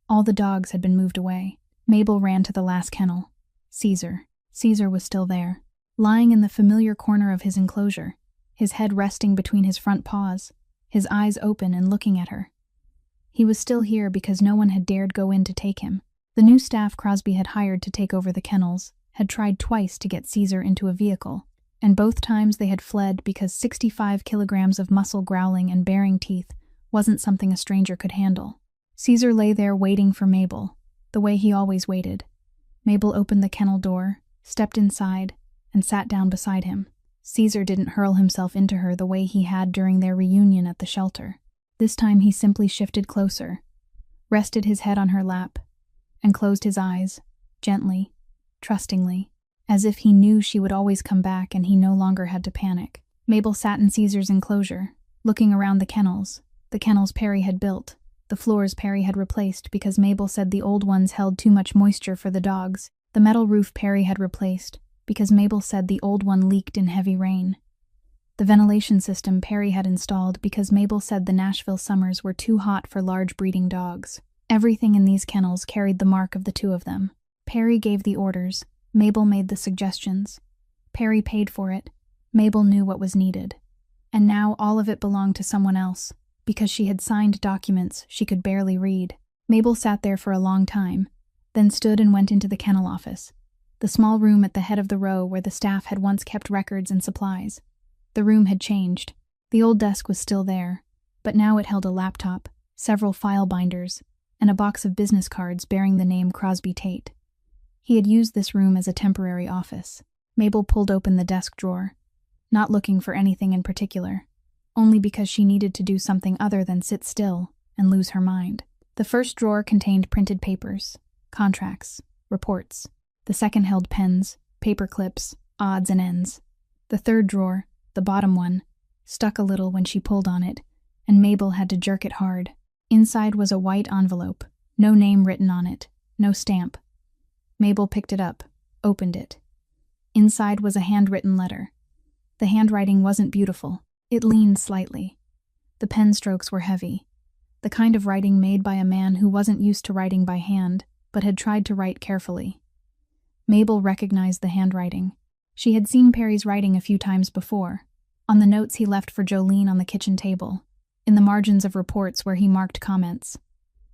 All the dogs had been moved away. Mabel ran to the last kennel. Caesar. Caesar was still there, lying in the familiar corner of his enclosure, his head resting between his front paws, his eyes open and looking at her. He was still here because no one had dared go in to take him. The new staff Crosby had hired to take over the kennels had tried twice to get Caesar into a vehicle, and both times they had fled because 65 kilograms of muscle growling and baring teeth wasn't something a stranger could handle. Caesar lay there waiting for Mabel, the way he always waited. Mabel opened the kennel door, stepped inside, and sat down beside him. Caesar didn't hurl himself into her the way he had during their reunion at the shelter. This time he simply shifted closer, rested his head on her lap, and closed his eyes, gently, trustingly, as if he knew she would always come back and he no longer had to panic. Mabel sat in Caesar's enclosure, looking around the kennels Perry had built, the floors Perry had replaced because Mabel said the old ones held too much moisture for the dogs, the metal roof Perry had replaced because Mabel said the old one leaked in heavy rain. The ventilation system Perry had installed because Mabel said the Nashville summers were too hot for large breeding dogs. Everything in these kennels carried the mark of the two of them. Perry gave the orders, Mabel made the suggestions. Perry paid for it, Mabel knew what was needed. And now all of it belonged to someone else, because she had signed documents she could barely read. Mabel sat there for a long time, then stood and went into the kennel office, the small room at the head of the row where the staff had once kept records and supplies. The room had changed. The old desk was still there, but now it held a laptop, several file binders, and a box of business cards bearing the name Crosby Tate. He had used this room as a temporary office. Mabel pulled open the desk drawer, not looking for anything in particular, only because she needed to do something other than sit still and lose her mind. The first drawer contained printed papers, contracts, reports. The second held pens, paper clips, odds and ends. The third drawer, the bottom one, stuck a little when she pulled on it, and Mabel had to jerk it hard. Inside was a white envelope, no name written on it, no stamp. Mabel picked it up, opened it. Inside was a handwritten letter. The handwriting wasn't beautiful. It leaned slightly. The pen strokes were heavy, the kind of writing made by a man who wasn't used to writing by hand, but had tried to write carefully. Mabel recognized the handwriting. She had seen Perry's writing a few times before, on the notes he left for Jolene on the kitchen table, in the margins of reports where he marked comments.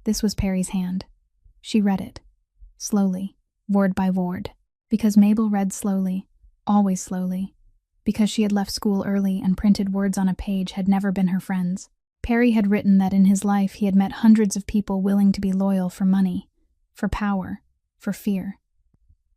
This was Perry's hand. She read it, slowly, word by word, because Mabel read slowly, always slowly, because she had left school early and printed words on a page had never been her friends. Perry had written that in his life he had met hundreds of people willing to be loyal for money, for power, for fear.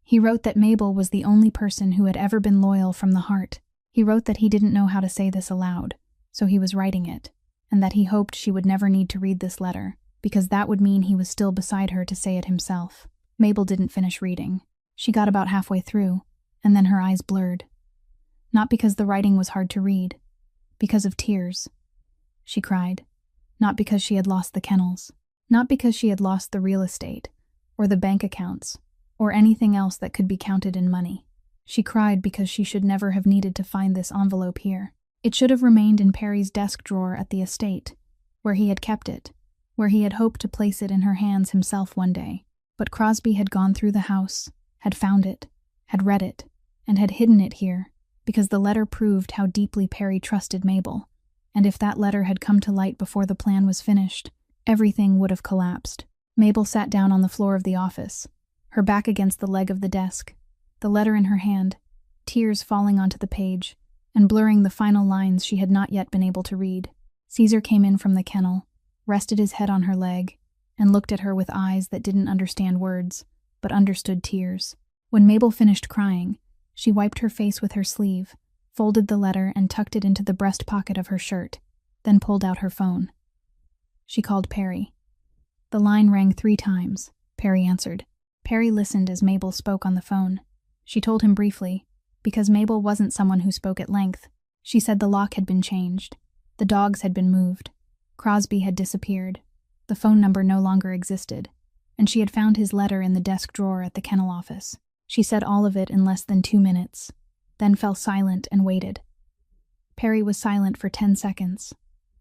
He wrote that Mabel was the only person who had ever been loyal from the heart. He wrote that he didn't know how to say this aloud, so he was writing it, and that he hoped she would never need to read this letter, because that would mean he was still beside her to say it himself. Mabel didn't finish reading. She got about halfway through, and then her eyes blurred. Not because the writing was hard to read, because of tears. She cried, not because she had lost the kennels, not because she had lost the real estate, or the bank accounts, or anything else that could be counted in money. She cried because she should never have needed to find this envelope here. It should have remained in Perry's desk drawer at the estate, where he had kept it, where he had hoped to place it in her hands himself one day. But Crosby had gone through the house, had found it, had read it, and had hidden it here, because the letter proved how deeply Perry trusted Mabel, and if that letter had come to light before the plan was finished, everything would have collapsed. Mabel sat down on the floor of the office, her back against the leg of the desk, the letter in her hand, tears falling onto the page, and blurring the final lines she had not yet been able to read. Caesar came in from the kennel, rested his head on her leg, and looked at her with eyes that didn't understand words, but understood tears. When Mabel finished crying, she wiped her face with her sleeve, folded the letter and tucked it into the breast pocket of her shirt, then pulled out her phone. She called Perry. The line rang 3 times. Perry answered. Perry listened as Mabel spoke on the phone. She told him briefly, because Mabel wasn't someone who spoke at length. She said the lock had been changed. The dogs had been moved. Crosby had disappeared. The phone number no longer existed, and she had found his letter in the desk drawer at the kennel office. She said all of it in less than 2 minutes, then fell silent and waited. Perry was silent for 10 seconds.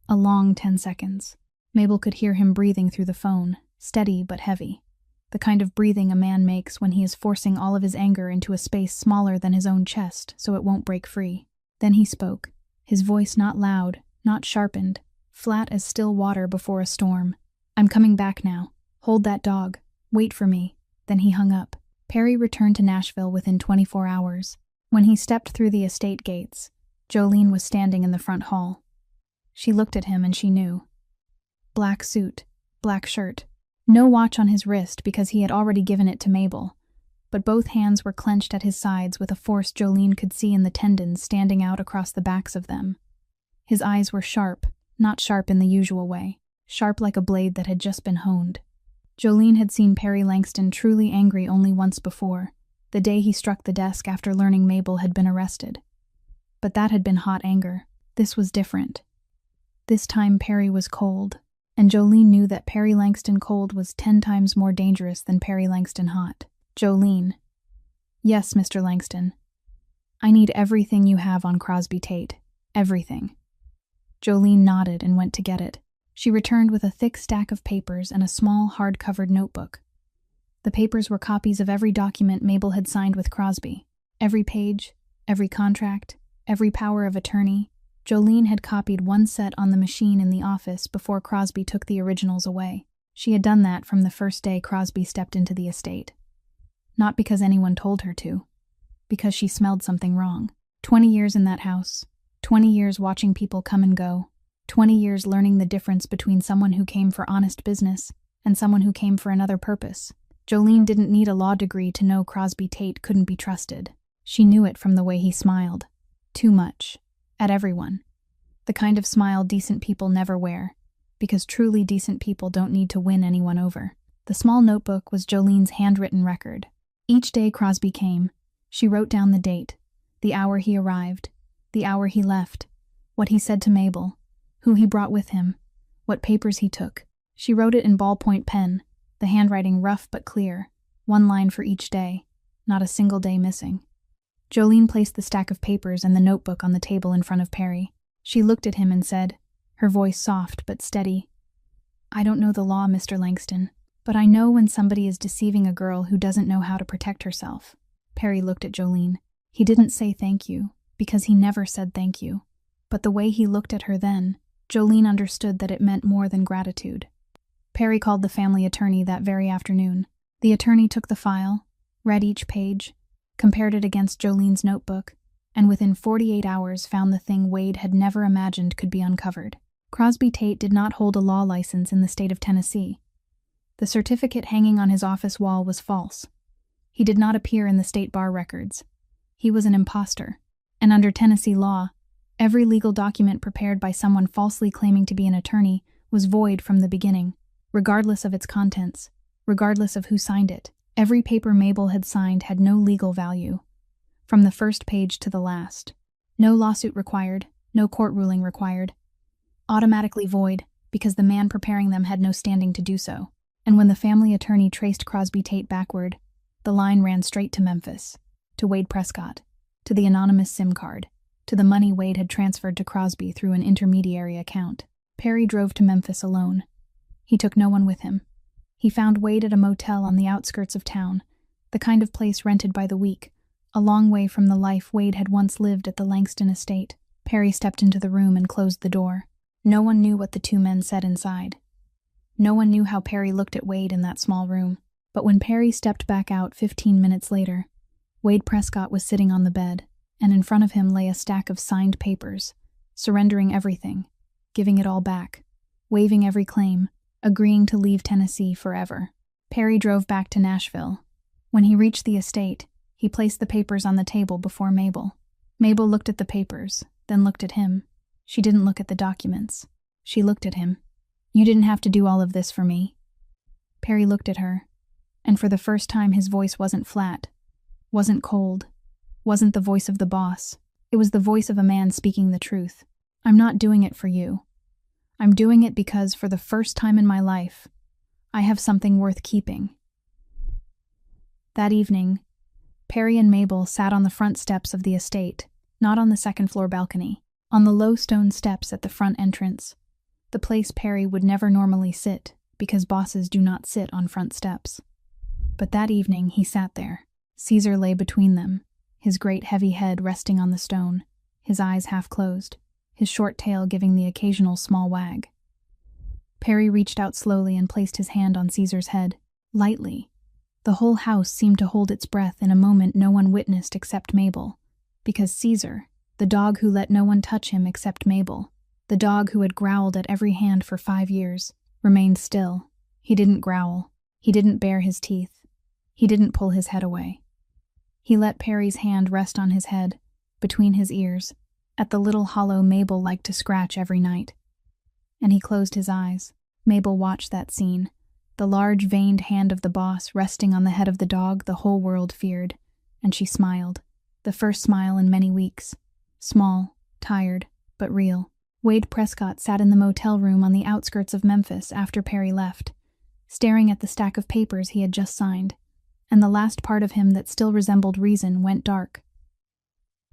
A long 10 seconds. Mabel could hear him breathing through the phone, steady but heavy. The kind of breathing a man makes when he is forcing all of his anger into a space smaller than his own chest so it won't break free. Then he spoke, his voice not loud, not sharpened, flat as still water before a storm. I'm coming back now. Hold that dog. Wait for me. Then he hung up. Perry returned to Nashville within 24 hours. When he stepped through the estate gates, Jolene was standing in the front hall. She looked at him and she knew. Black suit, black shirt. No watch on his wrist because he had already given it to Mabel, but both hands were clenched at his sides with a force Jolene could see in the tendons standing out across the backs of them. His eyes were sharp, not sharp in the usual way, sharp like a blade that had just been honed. Jolene had seen Perry Langston truly angry only once before, the day he struck the desk after learning Mabel had been arrested. But that had been hot anger. This was different. This time Perry was cold, and Jolene knew that Perry Langston cold was 10 times more dangerous than Perry Langston hot. Jolene. Yes, Mr. Langston. I need everything you have on Crosby Tate. Everything. Jolene nodded and went to get it. She returned with a thick stack of papers and a small, hard-covered notebook. The papers were copies of every document Mabel had signed with Crosby. Every page, every contract, every power of attorney. Jolene had copied one set on the machine in the office before Crosby took the originals away. She had done that from the first day Crosby stepped into the estate. Not because anyone told her to, because she smelled something wrong. 20 years in that house, 20 years watching people come and go, 20 years learning the difference between someone who came for honest business and someone who came for another purpose. Jolene didn't need a law degree to know Crosby Tate couldn't be trusted. She knew it from the way he smiled. Too much. At everyone. The kind of smile decent people never wear, because truly decent people don't need to win anyone over. The small notebook was Jolene's handwritten record. Each day Crosby came, she wrote down the date, the hour he arrived, the hour he left, what he said to Mabel, who he brought with him, what papers he took. She wrote it in ballpoint pen, the handwriting rough but clear, one line for each day, not a single day missing. Jolene placed the stack of papers and the notebook on the table in front of Perry. She looked at him and said, her voice soft but steady, "I don't know the law, Mr. Langston, but I know when somebody is deceiving a girl who doesn't know how to protect herself." Perry looked at Jolene. He didn't say thank you, because he never said thank you. But the way he looked at her then, Jolene understood that it meant more than gratitude. Perry called the family attorney that very afternoon. The attorney took the file, read each page, compared it against Jolene's notebook, and within 48 hours found the thing Wade had never imagined could be uncovered. Crosby Tate did not hold a law license in the state of Tennessee. The certificate hanging on his office wall was false. He did not appear in the state bar records. He was an imposter, and under Tennessee law, every legal document prepared by someone falsely claiming to be an attorney was void from the beginning, regardless of its contents, regardless of who signed it. Every paper Mabel had signed had no legal value, from the first page to the last. No lawsuit required, no court ruling required. Automatically void, because the man preparing them had no standing to do so. And when the family attorney traced Crosby Tate backward, the line ran straight to Memphis, to Wade Prescott, to the anonymous SIM card, to the money Wade had transferred to Crosby through an intermediary account. Perry drove to Memphis alone. He took no one with him. He found Wade at a motel on the outskirts of town, the kind of place rented by the week, a long way from the life Wade had once lived at the Langston estate. Perry stepped into the room and closed the door. No one knew what the two men said inside. No one knew how Perry looked at Wade in that small room. But when Perry stepped back out 15 minutes later, Wade Prescott was sitting on the bed, and in front of him lay a stack of signed papers, surrendering everything, giving it all back, waiving every claim, agreeing to leave Tennessee forever. Perry drove back to Nashville. When he reached the estate, he placed the papers on the table before Mabel. Mabel looked at the papers, then looked at him. She didn't look at the documents. She looked at him. "You didn't have to do all of this for me." Perry looked at her, and for the first time his voice wasn't flat, wasn't cold, wasn't the voice of the boss. It was the voice of a man speaking the truth. "I'm not doing it for you. I'm doing it because, for the first time in my life, I have something worth keeping." That evening, Perry and Mabel sat on the front steps of the estate, not on the second-floor balcony, on the low stone steps at the front entrance, the place Perry would never normally sit, because bosses do not sit on front steps. But that evening he sat there. Caesar lay between them, his great heavy head resting on the stone, his eyes half closed, his short tail giving the occasional small wag. Perry reached out slowly and placed his hand on Caesar's head, lightly. The whole house seemed to hold its breath in a moment no one witnessed except Mabel, because Caesar, the dog who let no one touch him except Mabel, the dog who had growled at every hand for 5 years, remained still. He didn't growl. He didn't bare his teeth. He didn't pull his head away. He let Perry's hand rest on his head, between his ears, at the little hollow Mabel liked to scratch every night. And he closed his eyes. Mabel watched that scene, the large veined hand of the boss resting on the head of the dog the whole world feared, and she smiled, the first smile in many weeks. Small, tired, but real. Wade Prescott sat in the motel room on the outskirts of Memphis after Perry left, staring at the stack of papers he had just signed, and the last part of him that still resembled reason went dark.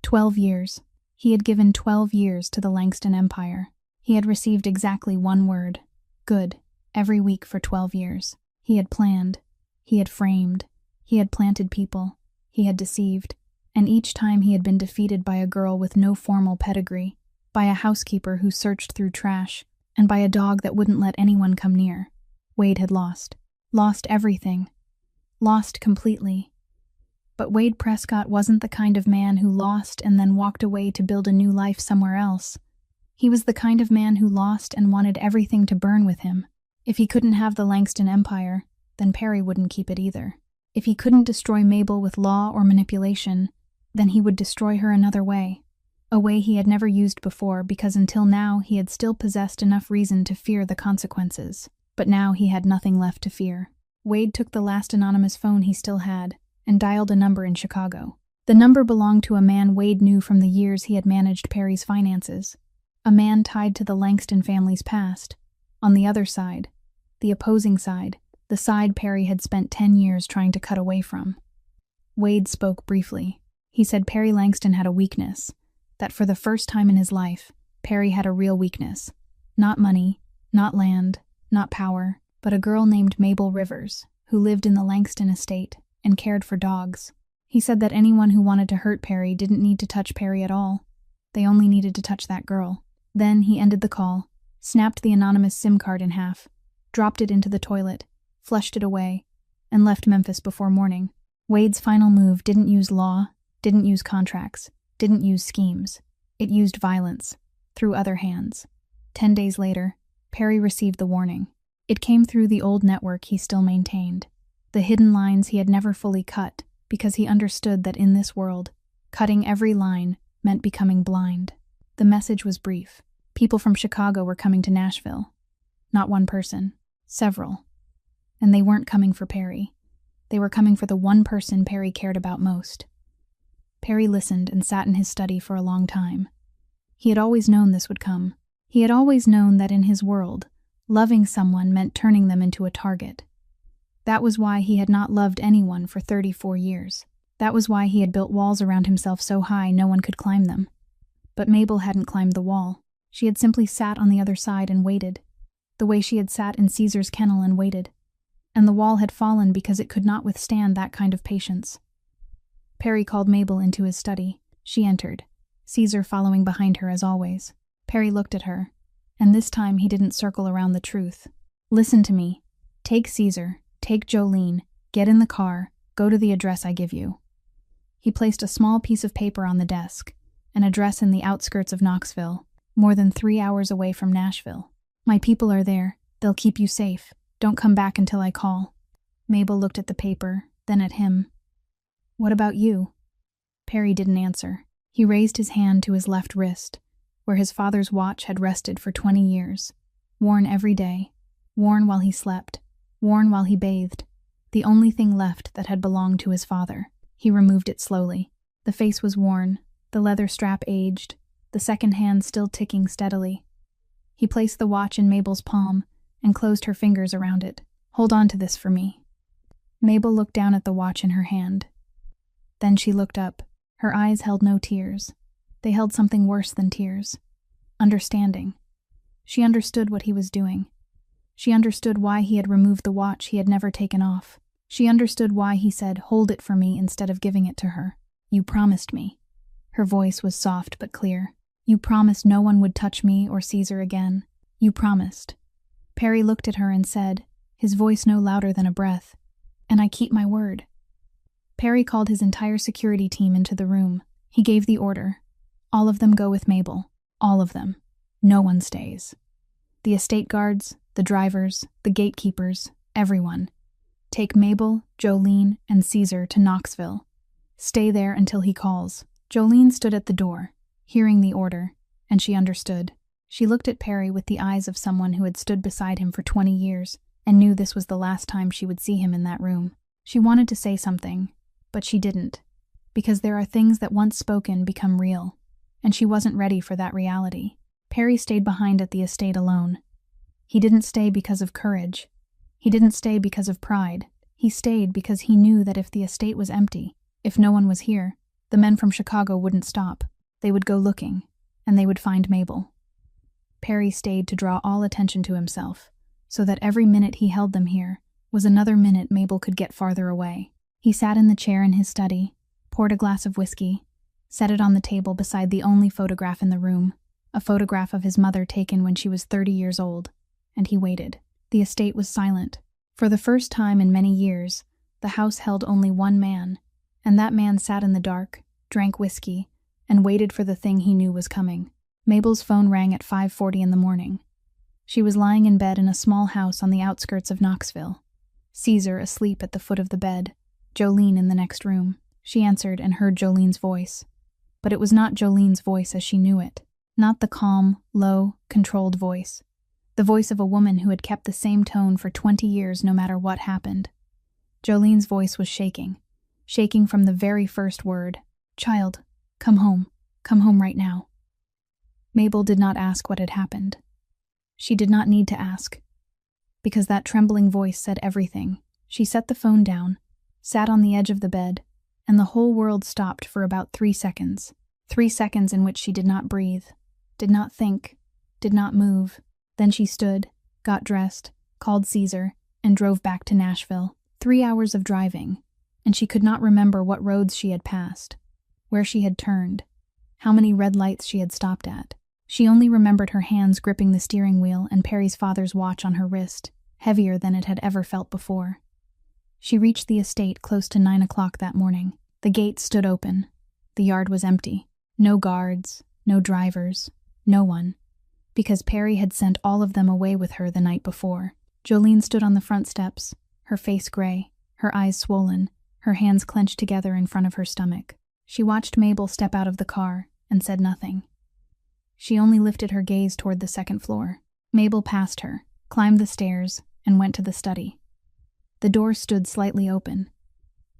12 years. He had given 12 years to the Langston Empire. He had received exactly one word, good, every week for 12 years. He had planned. He had framed. He had planted people. He had deceived. And each time he had been defeated by a girl with no formal pedigree, by a housekeeper who searched through trash, and by a dog that wouldn't let anyone come near. Wade had lost. Lost everything. Lost completely. But Wade Prescott wasn't the kind of man who lost and then walked away to build a new life somewhere else. He was the kind of man who lost and wanted everything to burn with him. If he couldn't have the Langston Empire, then Perry wouldn't keep it either. If he couldn't destroy Mabel with law or manipulation, Then he would destroy her another way. A way he had never used before because until now he had still possessed enough reason to fear the consequences. But now he had nothing left to fear. Wade took the last anonymous phone he still had and dialed a number in Chicago. The number belonged to a man Wade knew from the years he had managed Perry's finances. A man tied to the Langston family's past. On the other side, the opposing side, the side Perry had spent 10 years trying to cut away from. Wade spoke briefly. He said Perry Langston had a weakness, that for the first time in his life, Perry had a real weakness. Not money, not land, not power, but a girl named Mabel Rivers, who lived in the Langston estate and cared for dogs. He said that anyone who wanted to hurt Perry didn't need to touch Perry at all. They only needed to touch that girl. Then he ended the call, snapped the anonymous SIM card in half, dropped it into the toilet, flushed it away, and left Memphis before morning. Wade's final move didn't use law, didn't use contracts, didn't use schemes. It used violence, through other hands. 10 days later, Perry received the warning. It came through the old network he still maintained. The hidden lines he had never fully cut, because he understood that in this world, cutting every line meant becoming blind. The message was brief. People from Chicago were coming to Nashville. Not one person, several. And they weren't coming for Perry. They were coming for the one person Perry cared about most. Perry listened and sat in his study for a long time. He had always known this would come. He had always known that in his world, loving someone meant turning them into a target. That was why he had not loved anyone for 34 years. That was why he had built walls around himself so high no one could climb them. But Mabel hadn't climbed the wall. She had simply sat on the other side and waited, the way she had sat in Caesar's kennel and waited. And the wall had fallen because it could not withstand that kind of patience. Perry called Mabel into his study. She entered, Caesar following behind her as always. Perry looked at her, and this time he didn't circle around the truth. Listen to me. Take Caesar, take Jolene, get in the car, go to the address I give you. He placed a small piece of paper on the desk, an address in the outskirts of Knoxville, more than 3 hours away from Nashville. My people are there. They'll keep you safe. Don't come back until I call. Mabel looked at the paper, then at him. What about you? Perry didn't answer. He raised his hand to his left wrist, where his father's watch had rested for 20 years, worn every day, worn while he slept, worn while he bathed, the only thing left that had belonged to his father. He removed it slowly. The face was worn, the leather strap aged, the second hand still ticking steadily. He placed the watch in Mabel's palm and closed her fingers around it. Hold on to this for me. Mabel looked down at the watch in her hand. Then she looked up. Her eyes held no tears. They held something worse than tears. Understanding. She understood what he was doing. She understood why he had removed the watch he had never taken off. She understood why he said, "Hold it for me," instead of giving it to her. You promised me. Her voice was soft but clear. You promised no one would touch me or Caesar again. You promised. Perry looked at her and said, his voice no louder than a breath, "And I keep my word." Perry called his entire security team into the room. He gave the order. All of them go with Mabel. All of them. No one stays. The estate guards, the drivers, the gatekeepers, everyone. Take Mabel, Jolene, and Caesar to Knoxville. Stay there until he calls. Jolene stood at the door, hearing the order, and she understood. She looked at Perry with the eyes of someone who had stood beside him for 20 years and knew this was the last time she would see him in that room. She wanted to say something, but she didn't, because there are things that once spoken become real, and she wasn't ready for that reality. Perry stayed behind at the estate alone. He didn't stay because of courage. He didn't stay because of pride. He stayed because he knew that if the estate was empty, if no one was here, the men from Chicago wouldn't stop. They would go looking, and they would find Mabel. Perry stayed to draw all attention to himself, so that every minute he held them here was another minute Mabel could get farther away. He sat in the chair in his study, poured a glass of whiskey, set it on the table beside the only photograph in the room, a photograph of his mother taken when she was 30 years old, and he waited. The estate was silent. For the first time in many years, the house held only one man, and that man sat in the dark, drank whiskey, and waited for the thing he knew was coming. Mabel's phone rang at 5:40 in the morning. She was lying in bed in a small house on the outskirts of Knoxville. Caesar asleep at the foot of the bed, Jolene in the next room. she answered and heard Jolene's voice. But it was not Jolene's voice as she knew it. Not the calm, low, controlled voice. The voice of a woman who had kept the same tone for 20 years no matter what happened. Jolene's voice was shaking from the very first word. "Child, come home right now." Mabel did not ask what had happened. She did not need to ask, because that trembling voice said everything. She set the phone down, sat on the edge of the bed, and the whole world stopped for about 3 seconds. 3 seconds in which she did not breathe, did not think, did not move. Then she stood, got dressed, called Caesar, and drove back to Nashville. 3 hours of driving, and she could not remember what roads she had passed, where she had turned, how many red lights she had stopped at. She only remembered her hands gripping the steering wheel and Perry's father's watch on her wrist, heavier than it had ever felt before. She reached the estate close to 9 o'clock that morning. The gate stood open. The yard was empty. No guards, no drivers, no one, because Perry had sent all of them away with her the night before. Jolene stood on the front steps, her face gray, her eyes swollen, her hands clenched together in front of her stomach. She watched Mabel step out of the car and said nothing. She only lifted her gaze toward the second floor. Mabel passed her, climbed the stairs, and went to the study. The door stood slightly open.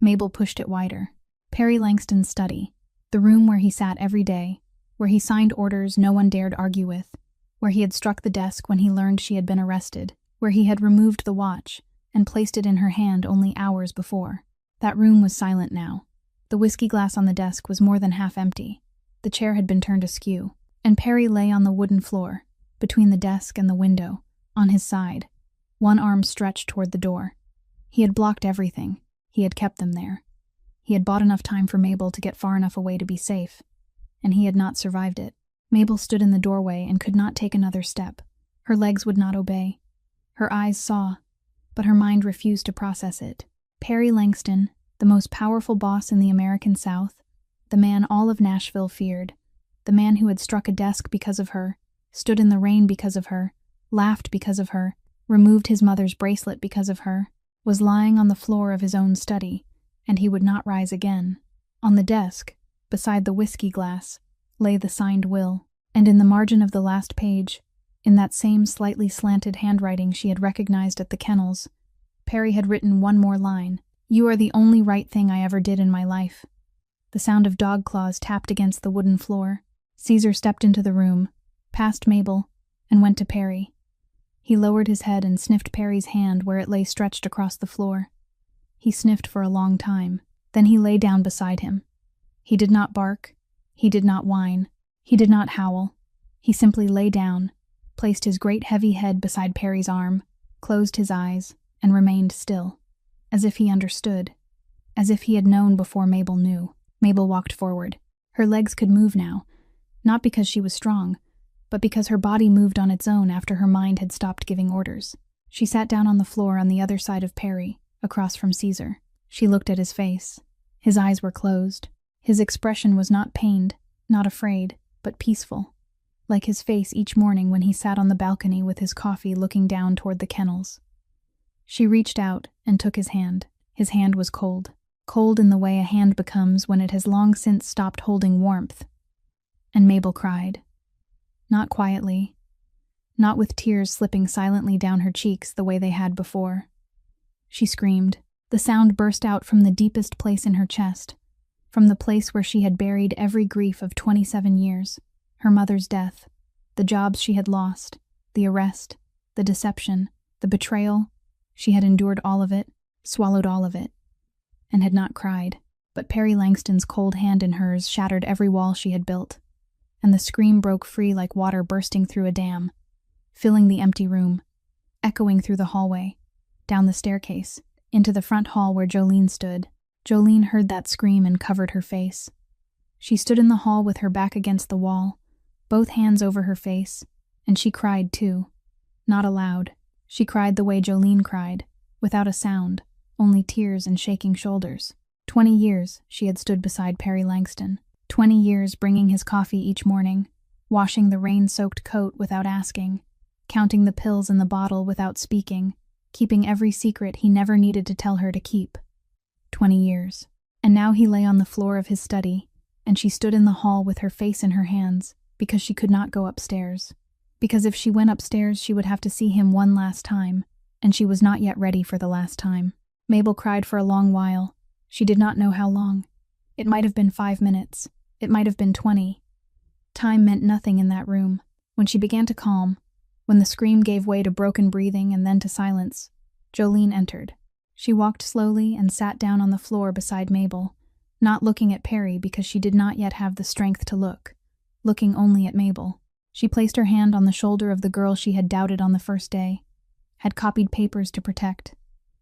Mabel pushed it wider. Perry Langston's study, the room where he sat every day, where he signed orders no one dared argue with, where he had struck the desk when he learned she had been arrested, where he had removed the watch and placed it in her hand only hours before. That room was silent now. The whiskey glass on the desk was more than half empty. The chair had been turned askew, and Perry lay on the wooden floor, between the desk and the window, on his side, one arm stretched toward the door. He had blocked everything. He had kept them there. He had bought enough time for Mabel to get far enough away to be safe, and he had not survived it. Mabel stood in the doorway and could not take another step. Her legs would not obey. Her eyes saw, but her mind refused to process it. Perry Langston, the most powerful boss in the American South, the man all of Nashville feared, the man who had struck a desk because of her, stood in the rain because of her, laughed because of her, removed his mother's bracelet because of her, was lying on the floor of his own study, and he would not rise again. On the desk, beside the whiskey glass, lay the signed will, and in the margin of the last page, in that same slightly slanted handwriting she had recognized at the kennels, Perry had written one more line: "You are the only right thing I ever did in my life." The sound of dog claws tapped against the wooden floor. Caesar stepped into the room, past Mabel, and went to Perry. He lowered his head and sniffed Perry's hand where it lay stretched across the floor. He sniffed for a long time. Then he lay down beside him. He did not bark. He did not whine. He did not howl. He simply lay down, placed his great heavy head beside Perry's arm, closed his eyes, and remained still, as if he understood, as if he had known before Mabel knew. Mabel walked forward. Her legs could move now, not because she was strong, but because her body moved on its own after her mind had stopped giving orders. She sat down on the floor on the other side of Perry, across from Caesar. She looked at his face. His eyes were closed. His expression was not pained, not afraid, but peaceful, like his face each morning when he sat on the balcony with his coffee looking down toward the kennels. She reached out and took his hand. His hand was cold. Cold in the way a hand becomes when it has long since stopped holding warmth. And Mabel cried. Not quietly, not with tears slipping silently down her cheeks the way they had before. She screamed. The sound burst out from the deepest place in her chest, from the place where she had buried every grief of 27 years, her mother's death, the jobs she had lost, the arrest, the deception, the betrayal. She had endured all of it, swallowed all of it, and had not cried. But Perry Langston's cold hand in hers shattered every wall she had built, and the scream broke free like water bursting through a dam, filling the empty room, echoing through the hallway, down the staircase, into the front hall where Jolene stood. Jolene heard that scream and covered her face. She stood in the hall with her back against the wall, both hands over her face, and she cried too. Not aloud. She cried the way Jolene cried, without a sound, only tears and shaking shoulders. 20 years she had stood beside Perry Langston. 20 years bringing his coffee each morning, washing the rain-soaked coat without asking, counting the pills in the bottle without speaking, keeping every secret he never needed to tell her to keep. 20 years. And now he lay on the floor of his study, and she stood in the hall with her face in her hands, because she could not go upstairs. Because if she went upstairs, she would have to see him one last time, and she was not yet ready for the last time. Mabel cried for a long while. She did not know how long. It might have been 5 minutes. It might have been 20. Time meant nothing in that room. When she began to calm, when the scream gave way to broken breathing and then to silence, Jolene entered. She walked slowly and sat down on the floor beside Mabel, not looking at Perry because she did not yet have the strength to look, looking only at Mabel. She placed her hand on the shoulder of the girl she had doubted on the first day, had copied papers to protect,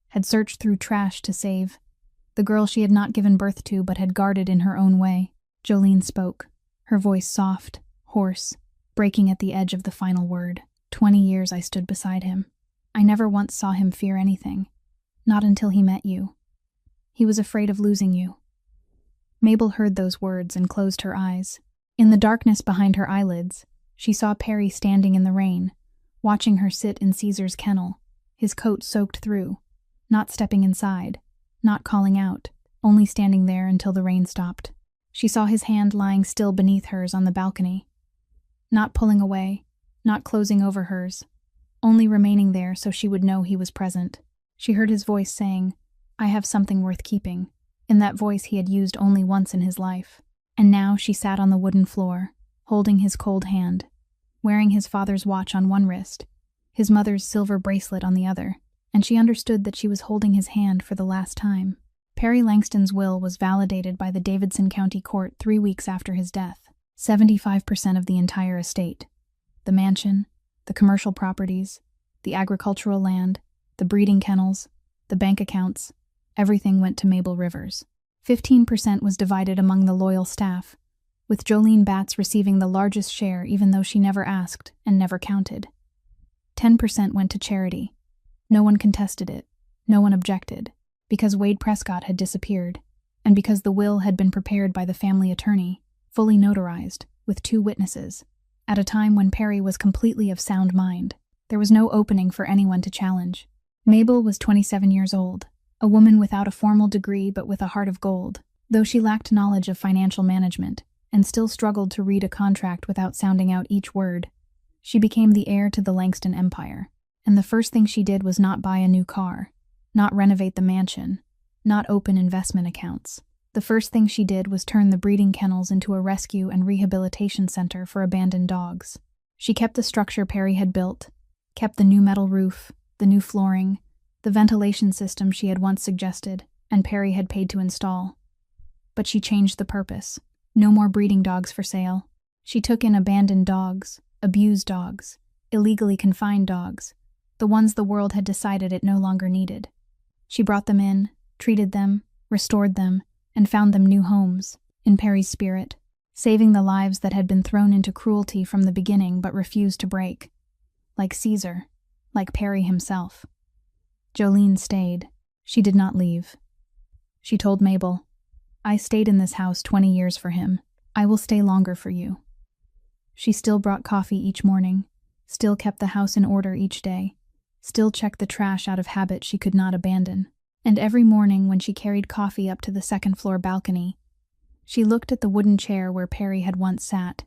had searched through trash to save, the girl she had not given birth to but had guarded in her own way. Jolene spoke, her voice soft, hoarse, breaking at the edge of the final word. 20 years I stood beside him. I never once saw him fear anything. Not until he met you. He was afraid of losing you. Mabel heard those words and closed her eyes. In the darkness behind her eyelids, she saw Perry standing in the rain, watching her sit in Caesar's kennel, his coat soaked through, not stepping inside, not calling out, only standing there until the rain stopped. She saw his hand lying still beneath hers on the balcony, not pulling away, not closing over hers, only remaining there so she would know he was present. She heard his voice saying, "I have something worth keeping," in that voice he had used only once in his life. And now she sat on the wooden floor, holding his cold hand, wearing his father's watch on one wrist, his mother's silver bracelet on the other, and she understood that she was holding his hand for the last time. Perry Langston's will was validated by the Davidson County Court 3 weeks after his death. 75% of the entire estate, the mansion, the commercial properties, the agricultural land, the breeding kennels, the bank accounts, everything went to Mabel Rivers. 15% was divided among the loyal staff, with Jolene Batts receiving the largest share even though she never asked and never counted. 10% went to charity. No one contested it, no one objected, because Wade Prescott had disappeared, and because the will had been prepared by the family attorney, fully notarized, with 2 witnesses, at a time when Perry was completely of sound mind. There was no opening for anyone to challenge. Mabel was 27 years old, a woman without a formal degree but with a heart of gold. Though she lacked knowledge of financial management and still struggled to read a contract without sounding out each word, she became the heir to the Langston empire. And the first thing she did was not buy a new car, not renovate the mansion, not open investment accounts. The first thing she did was turn the breeding kennels into a rescue and rehabilitation center for abandoned dogs. She kept the structure Perry had built, kept the new metal roof, the new flooring, the ventilation system she had once suggested and Perry had paid to install. But she changed the purpose. No more breeding dogs for sale. She took in abandoned dogs, abused dogs, illegally confined dogs, the ones the world had decided it no longer needed. She brought them in, treated them, restored them, and found them new homes, in Perry's spirit, saving the lives that had been thrown into cruelty from the beginning but refused to break. Like Caesar, like Perry himself. Jolene stayed. She did not leave. She told Mabel, "I stayed in this house 20 years for him. I will stay longer for you." She still brought coffee each morning, still kept the house in order each day, still checked the trash out of habit she could not abandon. And every morning when she carried coffee up to the second-floor balcony, she looked at the wooden chair where Perry had once sat,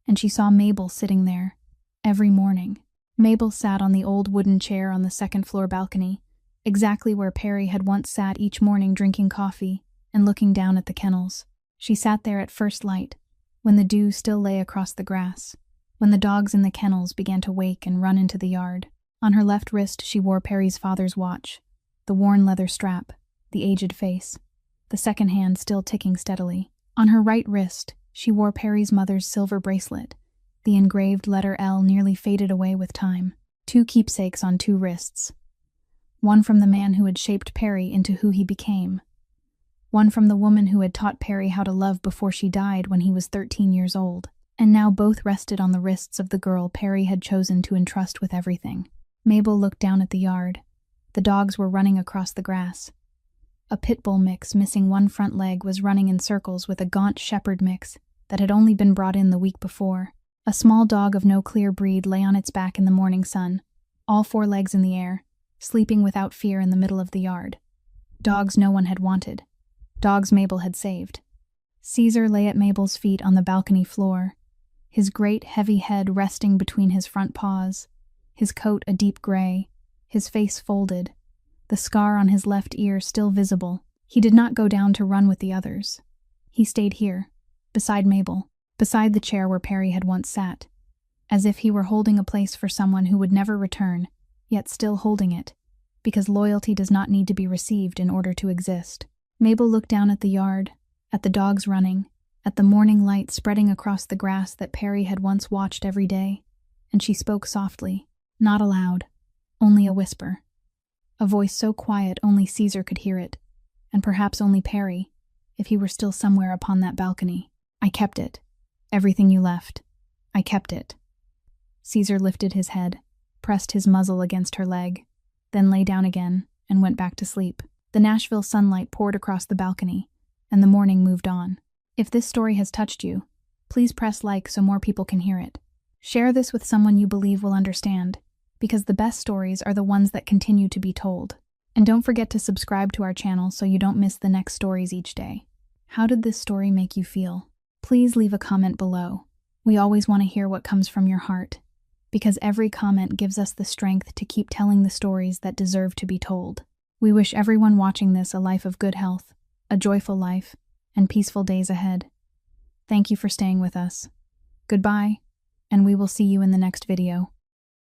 and she saw Mabel sitting there, every morning. Mabel sat on the old wooden chair on the second-floor balcony, exactly where Perry had once sat each morning drinking coffee and looking down at the kennels. She sat there at first light, when the dew still lay across the grass, when the dogs in the kennels began to wake and run into the yard. On her left wrist she wore Perry's father's watch, the worn leather strap, the aged face, the second hand still ticking steadily. On her right wrist she wore Perry's mother's silver bracelet, the engraved letter L nearly faded away with time. 2 keepsakes on 2 wrists. One from the man who had shaped Perry into who he became. One from the woman who had taught Perry how to love before she died when he was 13 years old. And now both rested on the wrists of the girl Perry had chosen to entrust with everything. Mabel looked down at the yard. The dogs were running across the grass. A pit bull mix missing one front leg was running in circles with a gaunt shepherd mix that had only been brought in the week before. A small dog of no clear breed lay on its back in the morning sun, all 4 legs in the air, sleeping without fear in the middle of the yard. Dogs no one had wanted. Dogs Mabel had saved. Caesar lay at Mabel's feet on the balcony floor, his great heavy head resting between his front paws, his coat a deep gray, his face folded, the scar on his left ear still visible. He did not go down to run with the others. He stayed here, beside Mabel, beside the chair where Perry had once sat, as if he were holding a place for someone who would never return, yet still holding it, because loyalty does not need to be received in order to exist. Mabel looked down at the yard, at the dogs running, at the morning light spreading across the grass that Perry had once watched every day, and she spoke softly, not aloud, only a whisper. A voice so quiet only Caesar could hear it, and perhaps only Perry, if he were still somewhere upon that balcony. I kept it. Everything you left. I kept it. Caesar lifted his head, pressed his muzzle against her leg, then lay down again and went back to sleep. The Nashville sunlight poured across the balcony, and the morning moved on. If this story has touched you, please press like so more people can hear it. Share this with someone you believe will understand, because the best stories are the ones that continue to be told. And don't forget to subscribe to our channel so you don't miss the next stories each day. How did this story make you feel? Please leave a comment below. We always want to hear what comes from your heart, because every comment gives us the strength to keep telling the stories that deserve to be told. We wish everyone watching this a life of good health, a joyful life, and peaceful days ahead. Thank you for staying with us. Goodbye, and we will see you in the next video.